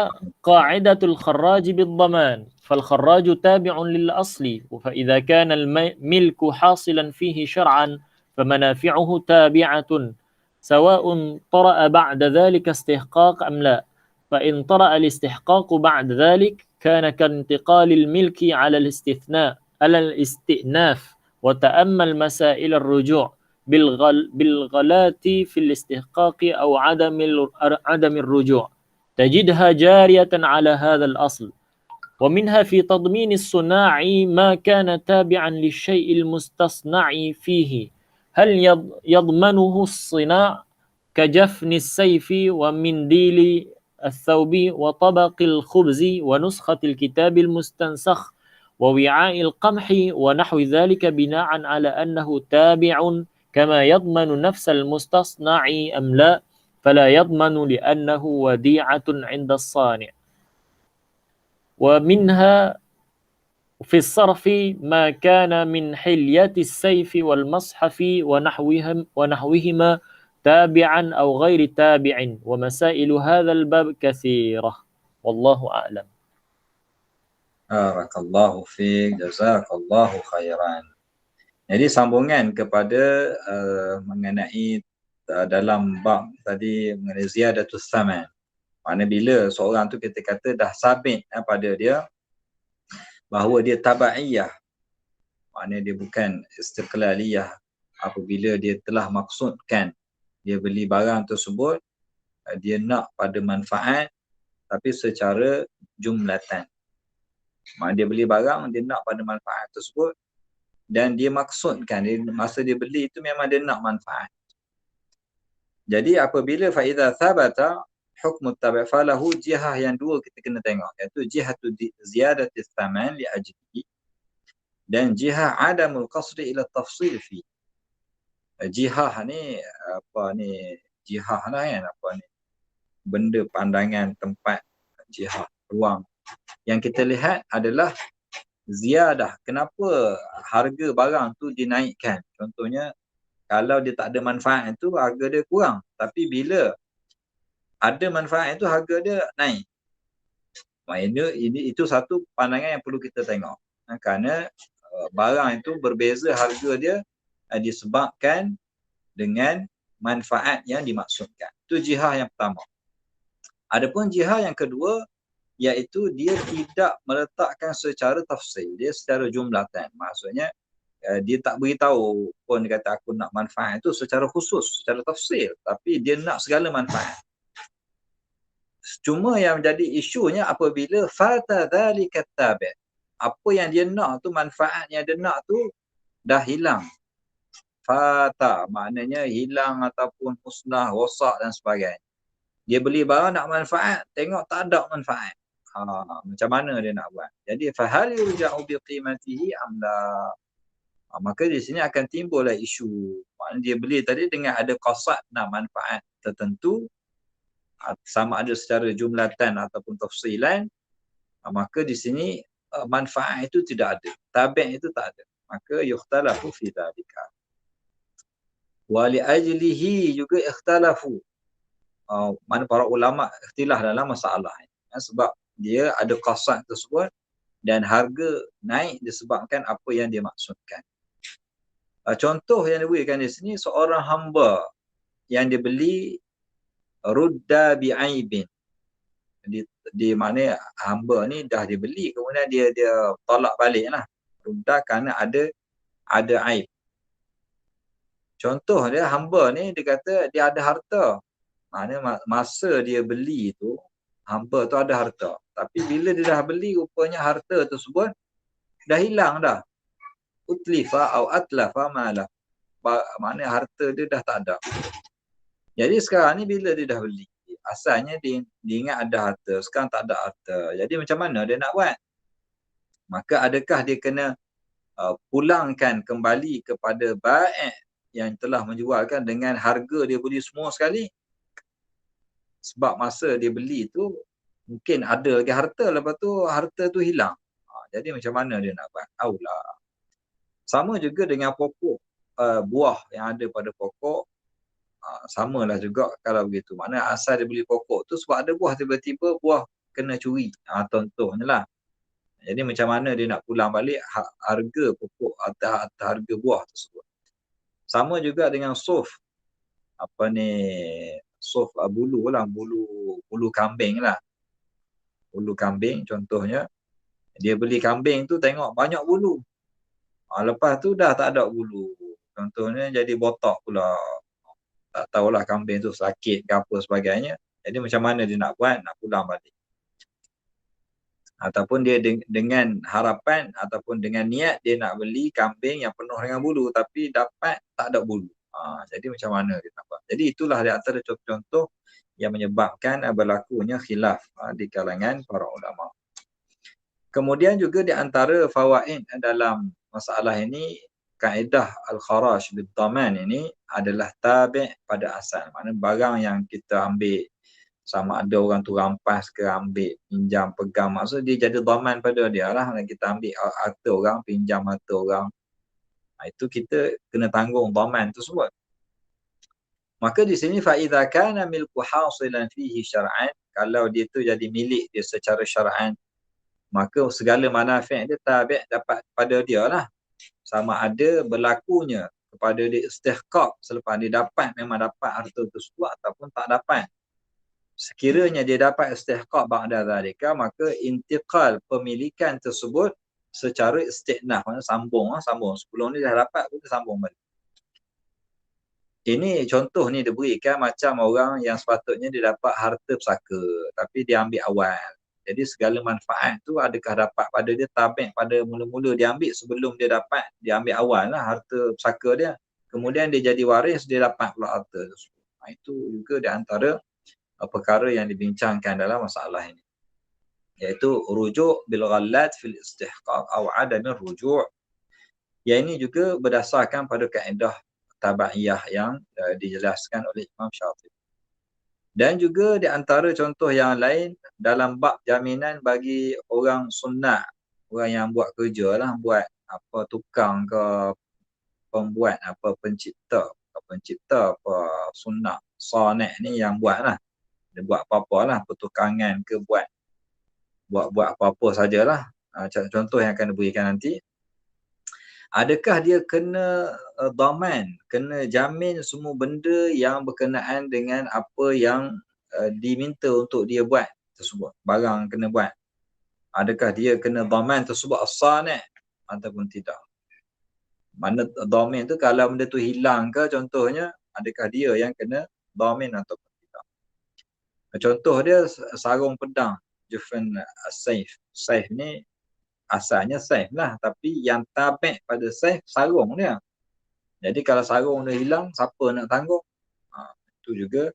قاعدة الخراج بالضمان فالخراج تابع للأصل فإذا كان الملك حاصلا فيه شرعا فمنافعه تابعة سواء طرأ بعد ذلك استحقاق أم لا فإن طرأ الاستحقاق بعد ذلك كان كانتقال الملك على الاستئناف وتأمل مسائل الرجوع بالغلات في الاستحقاق أو عدم الرجوع تجدها جارية على هذا الأصل ومنها في تضمين الصناع ما كان تابعا للشيء المستصنع فيه هل يضمنه الصناع كجفن السيف ومنديل الثوب وطبق الخبز ونسخة الكتاب المستنسخ ووعاء القمح ونحو ذلك بناء على أنه تابع كما يضمن نفس المستصنع أم لا فلا يضمن لأنه وديعة عند الصانع ومنها في الصرف ما كان من حلية السيف والمصحف ونحوهما تابعا أو غير تابع ومسائل هذا الباب كثيرة والله أعلم. Barakallahu fiik, jazakallahu khairan. Jadi sambungan kepada mengenai dalam bab tadi mengenai ziyadatus thaman. Mana bila seorang tu kita kata dah sabit pada dia bahawa dia tabaiyah, maknanya dia bukan istiqlaliyah apabila dia telah maksudkan dia beli barang tersebut dia nak pada manfaat tapi secara jumlatan. Maknanya dia beli barang dia nak pada manfaat tersebut dan dia maksudkan masa dia beli itu memang dia nak manfaat. Jadi apabila faidha thabata hukmu tabi' falahu jihah yang dua kita kena tengok, iaitu jihatu ziyadati thaman li ajlihi dan jihah adamul qasdi ila tafsil fi. Jihah ni apa ni, jihah lah kan, apa ni, benda pandangan tempat, jihah ruang. Yang kita lihat adalah ziyadah. Kenapa harga barang tu dinaikkan? Contohnya kalau dia tak ada manfaat itu harga dia kurang, tapi bila ada manfaat itu harga dia naik. Maknanya itu satu pandangan yang perlu kita tengok. Kerana barang itu berbeza harga dia disebabkan dengan manfaat yang dimaksudkan. Itu jihah yang pertama. Adapun jihah yang kedua iaitu dia tidak meletakkan secara tafsil, dia secara jumlatan. Maksudnya dia tak beritahu pun dia kata aku nak manfaat itu secara khusus, secara tafsil, tapi dia nak segala manfaat. Cuma yang menjadi isunya apabila fata dzalika tabi', apa yang dia nak tu, manfaat yang dia nak tu dah hilang. Fata maknanya hilang ataupun musnah, rosak dan sebagainya. Dia beli barang nak manfaat, tengok tak ada manfaat. Macam mana dia nak buat? Jadi fahal yurja'u biqimatihi am la. Maka di sini akan timbullah isu. Maknanya dia beli tadi dengan ada qasad nak manfaat tertentu, sama ada secara jumlatan ataupun tafsilan, maka di sini manfaat itu tidak ada, tabi' itu tak ada. Maka yukhtalafu fi dzalika. Wa li ajlihi juga ikhtalafu. Mana para ulama ikhtilaf dalam masalah ini. Sebab dia ada qasad tersebut dan harga naik disebabkan apa yang dia maksudkan. Contoh yang diberikan di sini, seorang hamba yang dibeli rudda bi'aibin. Di mana hamba ni dah dibeli kemudian dia tolak balik lah. Rudda kerana ada aib. Contoh dia hamba ni dia kata dia ada harta. Maknanya masa dia beli tu hamba tu ada harta. Tapi bila dia dah beli rupanya harta tersebut dah hilang dah. Utlifa atau atlafa malah. Maknanya harta dia dah tak ada. Jadi sekarang ni bila dia dah beli, asalnya dia ingat ada harta, sekarang tak ada harta. Jadi macam mana dia nak buat? Maka adakah dia kena pulangkan kembali kepada baik yang telah menjualkan dengan harga dia beli semua sekali? Sebab masa dia beli tu mungkin ada lagi harta, lepas tu harta tu hilang. Jadi macam mana dia nak buat? Aulah. Sama juga dengan pokok buah yang ada pada pokok. Samalah juga kalau begitu. Maknanya asal dia beli pokok tu sebab ada buah, tiba-tiba buah kena curi. Contohnya lah. Jadi macam mana dia nak pulang balik harga pokok atau harga buah tersebut. Sama juga dengan suf. Apa ni? Suf bulu lah. Bulu kambing lah. Bulu kambing contohnya. Dia beli kambing tu tengok banyak bulu. Lepas tu dah tak ada bulu. Contohnya jadi botak pula. Tak tahulah kambing tu sakit ke apa sebagainya. Jadi macam mana dia nak buat? Nak pulang balik. Ataupun dia dengan harapan ataupun dengan niat dia nak beli kambing yang penuh dengan bulu tapi dapat tak ada bulu. Jadi macam mana dia nak buat? Jadi itulah di antara contoh-contoh yang menyebabkan berlakunya khilaf di kalangan para ulama. Kemudian juga di antara fawaid dalam masalah ini, kaedah al-kharaj bid-dhaman ini adalah tabi' pada asal. Maknanya barang yang kita ambil, sama ada orang tu rampas ke ambil, pinjam, pegang, maksud dia jadi dhaman pada dia lah. Kita ambil harta orang, pinjam harta orang, itu kita kena tanggung dhaman tersebut. Maka di sini fa'idha kana milku hasilan fihi syar'an, kalau dia tu jadi milik dia secara syar'an, maka segala manfaat dia tabi' dapat pada dia lah. Sama ada berlakunya kepada dia istihqaq selepas dia dapat, memang dapat harta tersebut ataupun tak dapat. Sekiranya dia dapat istihqaq ba'da zalika, maka intiqal pemilikan tersebut secara istinaf, maksudnya sambung. Sebelum ni dah dapat, kita sambung balik. Ini contoh ni diberikan macam orang yang sepatutnya dia dapat harta pusaka, tapi dia ambil awal. Jadi segala manfaat tu adakah dapat pada dia tabi' pada mula-mula dia ambil sebelum dia dapat, dia ambil awal lah harta pusaka dia. Kemudian dia jadi waris, dia dapat pula harta tersebut. Itu juga di antara perkara yang dibincangkan dalam masalah ini, iaitu rujuk bil ghallat fil istihqaq atau adamir rujuk. Yang ini juga berdasarkan pada kaedah tabaiyah yang dijelaskan oleh Imam Syafi'i. Dan juga di antara contoh yang lain dalam bab jaminan bagi orang sunnah, orang yang buat kerja lah, buat apa tukang ke pembuat apa pencipta apa sunnah sanik ni yang buat lah. Dia buat apa-apa lah, pertukangan ke buat apa-apa sajalah. Contoh yang akan diberikan nanti. Adakah dia kena dhaman, kena jamin semua benda yang berkenaan dengan apa yang diminta untuk dia buat tersebut, barang kena buat. Adakah dia kena dhaman tersebut as-sani' ataupun tidak? Mana dhamin tu kalau benda tu hilang ke contohnya, adakah dia yang kena dhamin ataupun tidak? Contoh dia sarung pedang, jufan as-saif. Saif ni asalnya saif lah, tapi yang tabi' pada saif sarung dia. Jadi kalau sarung dia hilang, siapa nak tanggung? Itu juga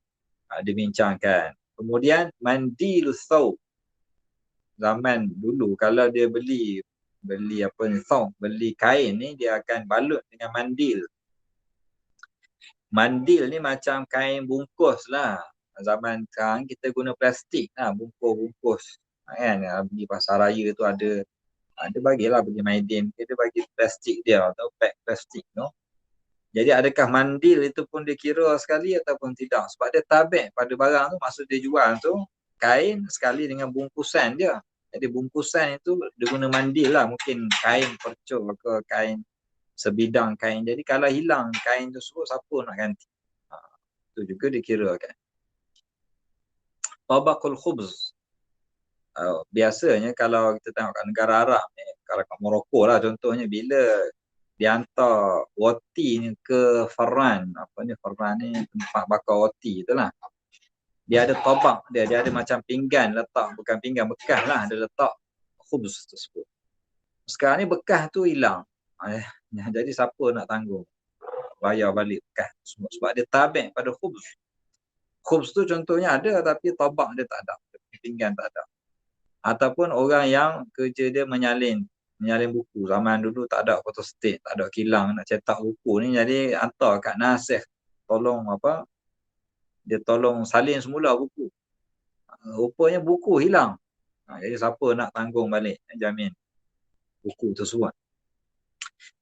dibincangkan. Kemudian mandil thawb. Zaman dulu kalau dia beli apa ni, thawb, beli kain ni, dia akan balut dengan mandil. Mandil ni macam kain bungkus lah. Zaman sekarang kita guna plastik lah, bungkus-bungkus. Kan, pergi pasar raya tu ada bagilah, pergi Maidin, dia bagi plastik dia atau pack plastik tu. Jadi adakah mandil itu pun dikira sekali ataupun tidak? Sebab dia tabi' pada barang tu, maksud dia jual tu kain sekali dengan bungkusan dia. Jadi bungkusan itu dia guna mandil lah, mungkin kain percul ke kain sebidang kain. Jadi kalau hilang kain tersebut, siapa nak ganti? Itu juga dikirakan. Tabaqul khubz. Biasanya kalau kita tengok kat negara Arab ni, kalau kat Morocco lah contohnya, bila dia hantar roti ni ke Farran. Apa ni Farran ni, tempat bakar roti itulah. Dia ada tabak dia ada macam pinggan letak, bukan pinggan bekas lah, dia letak khubz tersebut. Sekarang ni bekas tu hilang. Jadi siapa nak tanggung bayar balik bekas semua, sebab dia tabik pada khubz. Khubz tu contohnya ada tapi tabak dia tak ada, pinggan tak ada. Ataupun orang yang kerja dia menyalin buku. Zaman dulu tak ada photostat, tak ada kilang nak cetak buku ni, jadi hantar kat nasikh, tolong apa, dia tolong salin semula buku. Rupanya buku hilang. Jadi siapa nak tanggung balik jamin buku tersebut.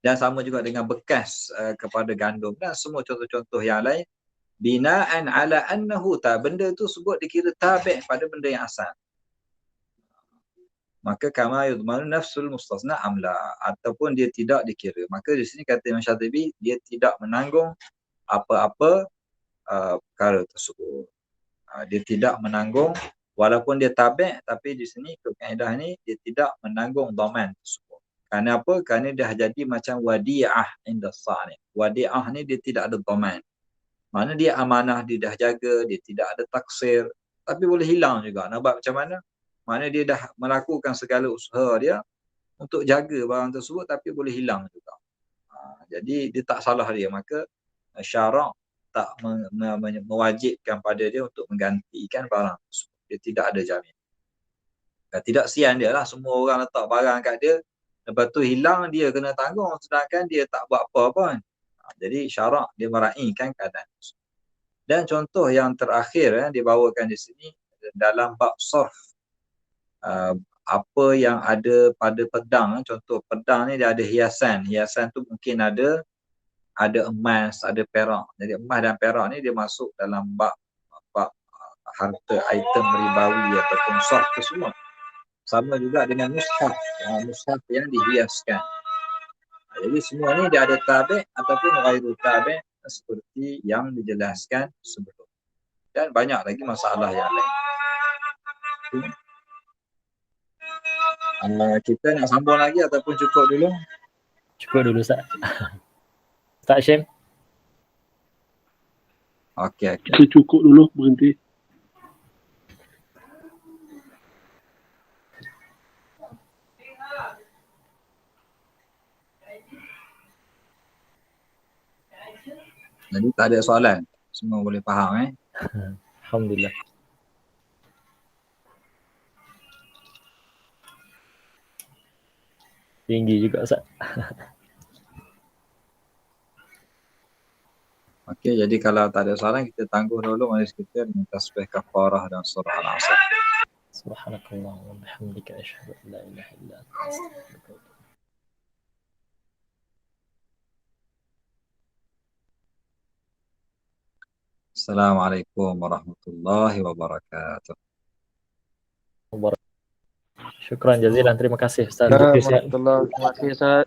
Dan sama juga dengan bekas kepada gandum dan semua contoh-contoh yang lain. Bina'an ala annahu benda tu sebut dikira tabi' pada benda yang asal. Maka kama yudmanu nafsul mustasna amla, ataupun dia tidak dikira. Maka di sini kata Imam Syatibi, dia tidak menanggung apa-apa perkara tersebut. Dia tidak menanggung walaupun dia tabi', tapi di sini kaedah ni dia tidak menanggung dhaman tersebut. Kerana apa? Kerana dia jadi macam wadi'ah inda sa'ni. Wadi'ah ni dia tidak ada dhaman. Mana dia amanah, dia dah jaga, dia tidak ada taksir, tapi boleh hilang juga. Nak buat macam mana? Mana dia dah melakukan segala usaha dia untuk jaga barang tersebut, tapi boleh hilang juga. Jadi dia tak salah dia. Maka syarak tak mewajibkan pada dia untuk menggantikan barang tersebut. Dia tidak ada jamin. Tidak sian dia lah, semua orang letak barang kat dia, lepas tu hilang, dia kena tanggung, sedangkan dia tak buat apa pun. Jadi syarak dia meraihkan keadaan. Dan contoh yang terakhir dibawakan di sini dalam bab sarf. Apa yang ada pada pedang, contoh pedang ni dia ada hiasan. Hiasan tu mungkin ada emas, ada perak. Jadi emas dan perak ni dia masuk dalam bab harta item ribawi ataupun sarf tu semua. Sama juga dengan mushaf, mushaf yang dihiaskan. Jadi semua ni dia ada tabi' ataupun ghairu tabi' seperti yang dijelaskan sebelum. Dan banyak lagi masalah yang lain. Kita nak sambung lagi ataupun cukup dulu? Cukup dulu Ustaz. Ustaz Hashim? Okey. Kita cukup dulu, berhenti. Jadi tak ada soalan. Semua boleh faham Alhamdulillah. Tinggi juga Ustaz. Okey, jadi kalau tak ada soalan, kita tangguh dulu majlis kita dengan tasbih kafarah dan surah Al-Asr. Subhanakallah wa bihamdika asyhadu an la ilaha illa anta astaghfiruka wa atubu. Assalamualaikum warahmatullahi wabarakatuh. Syukran jazilan, terima kasih Ustaz. Assalamualaikum warahmatullahi wabarakatuh. Terima kasih Ustaz.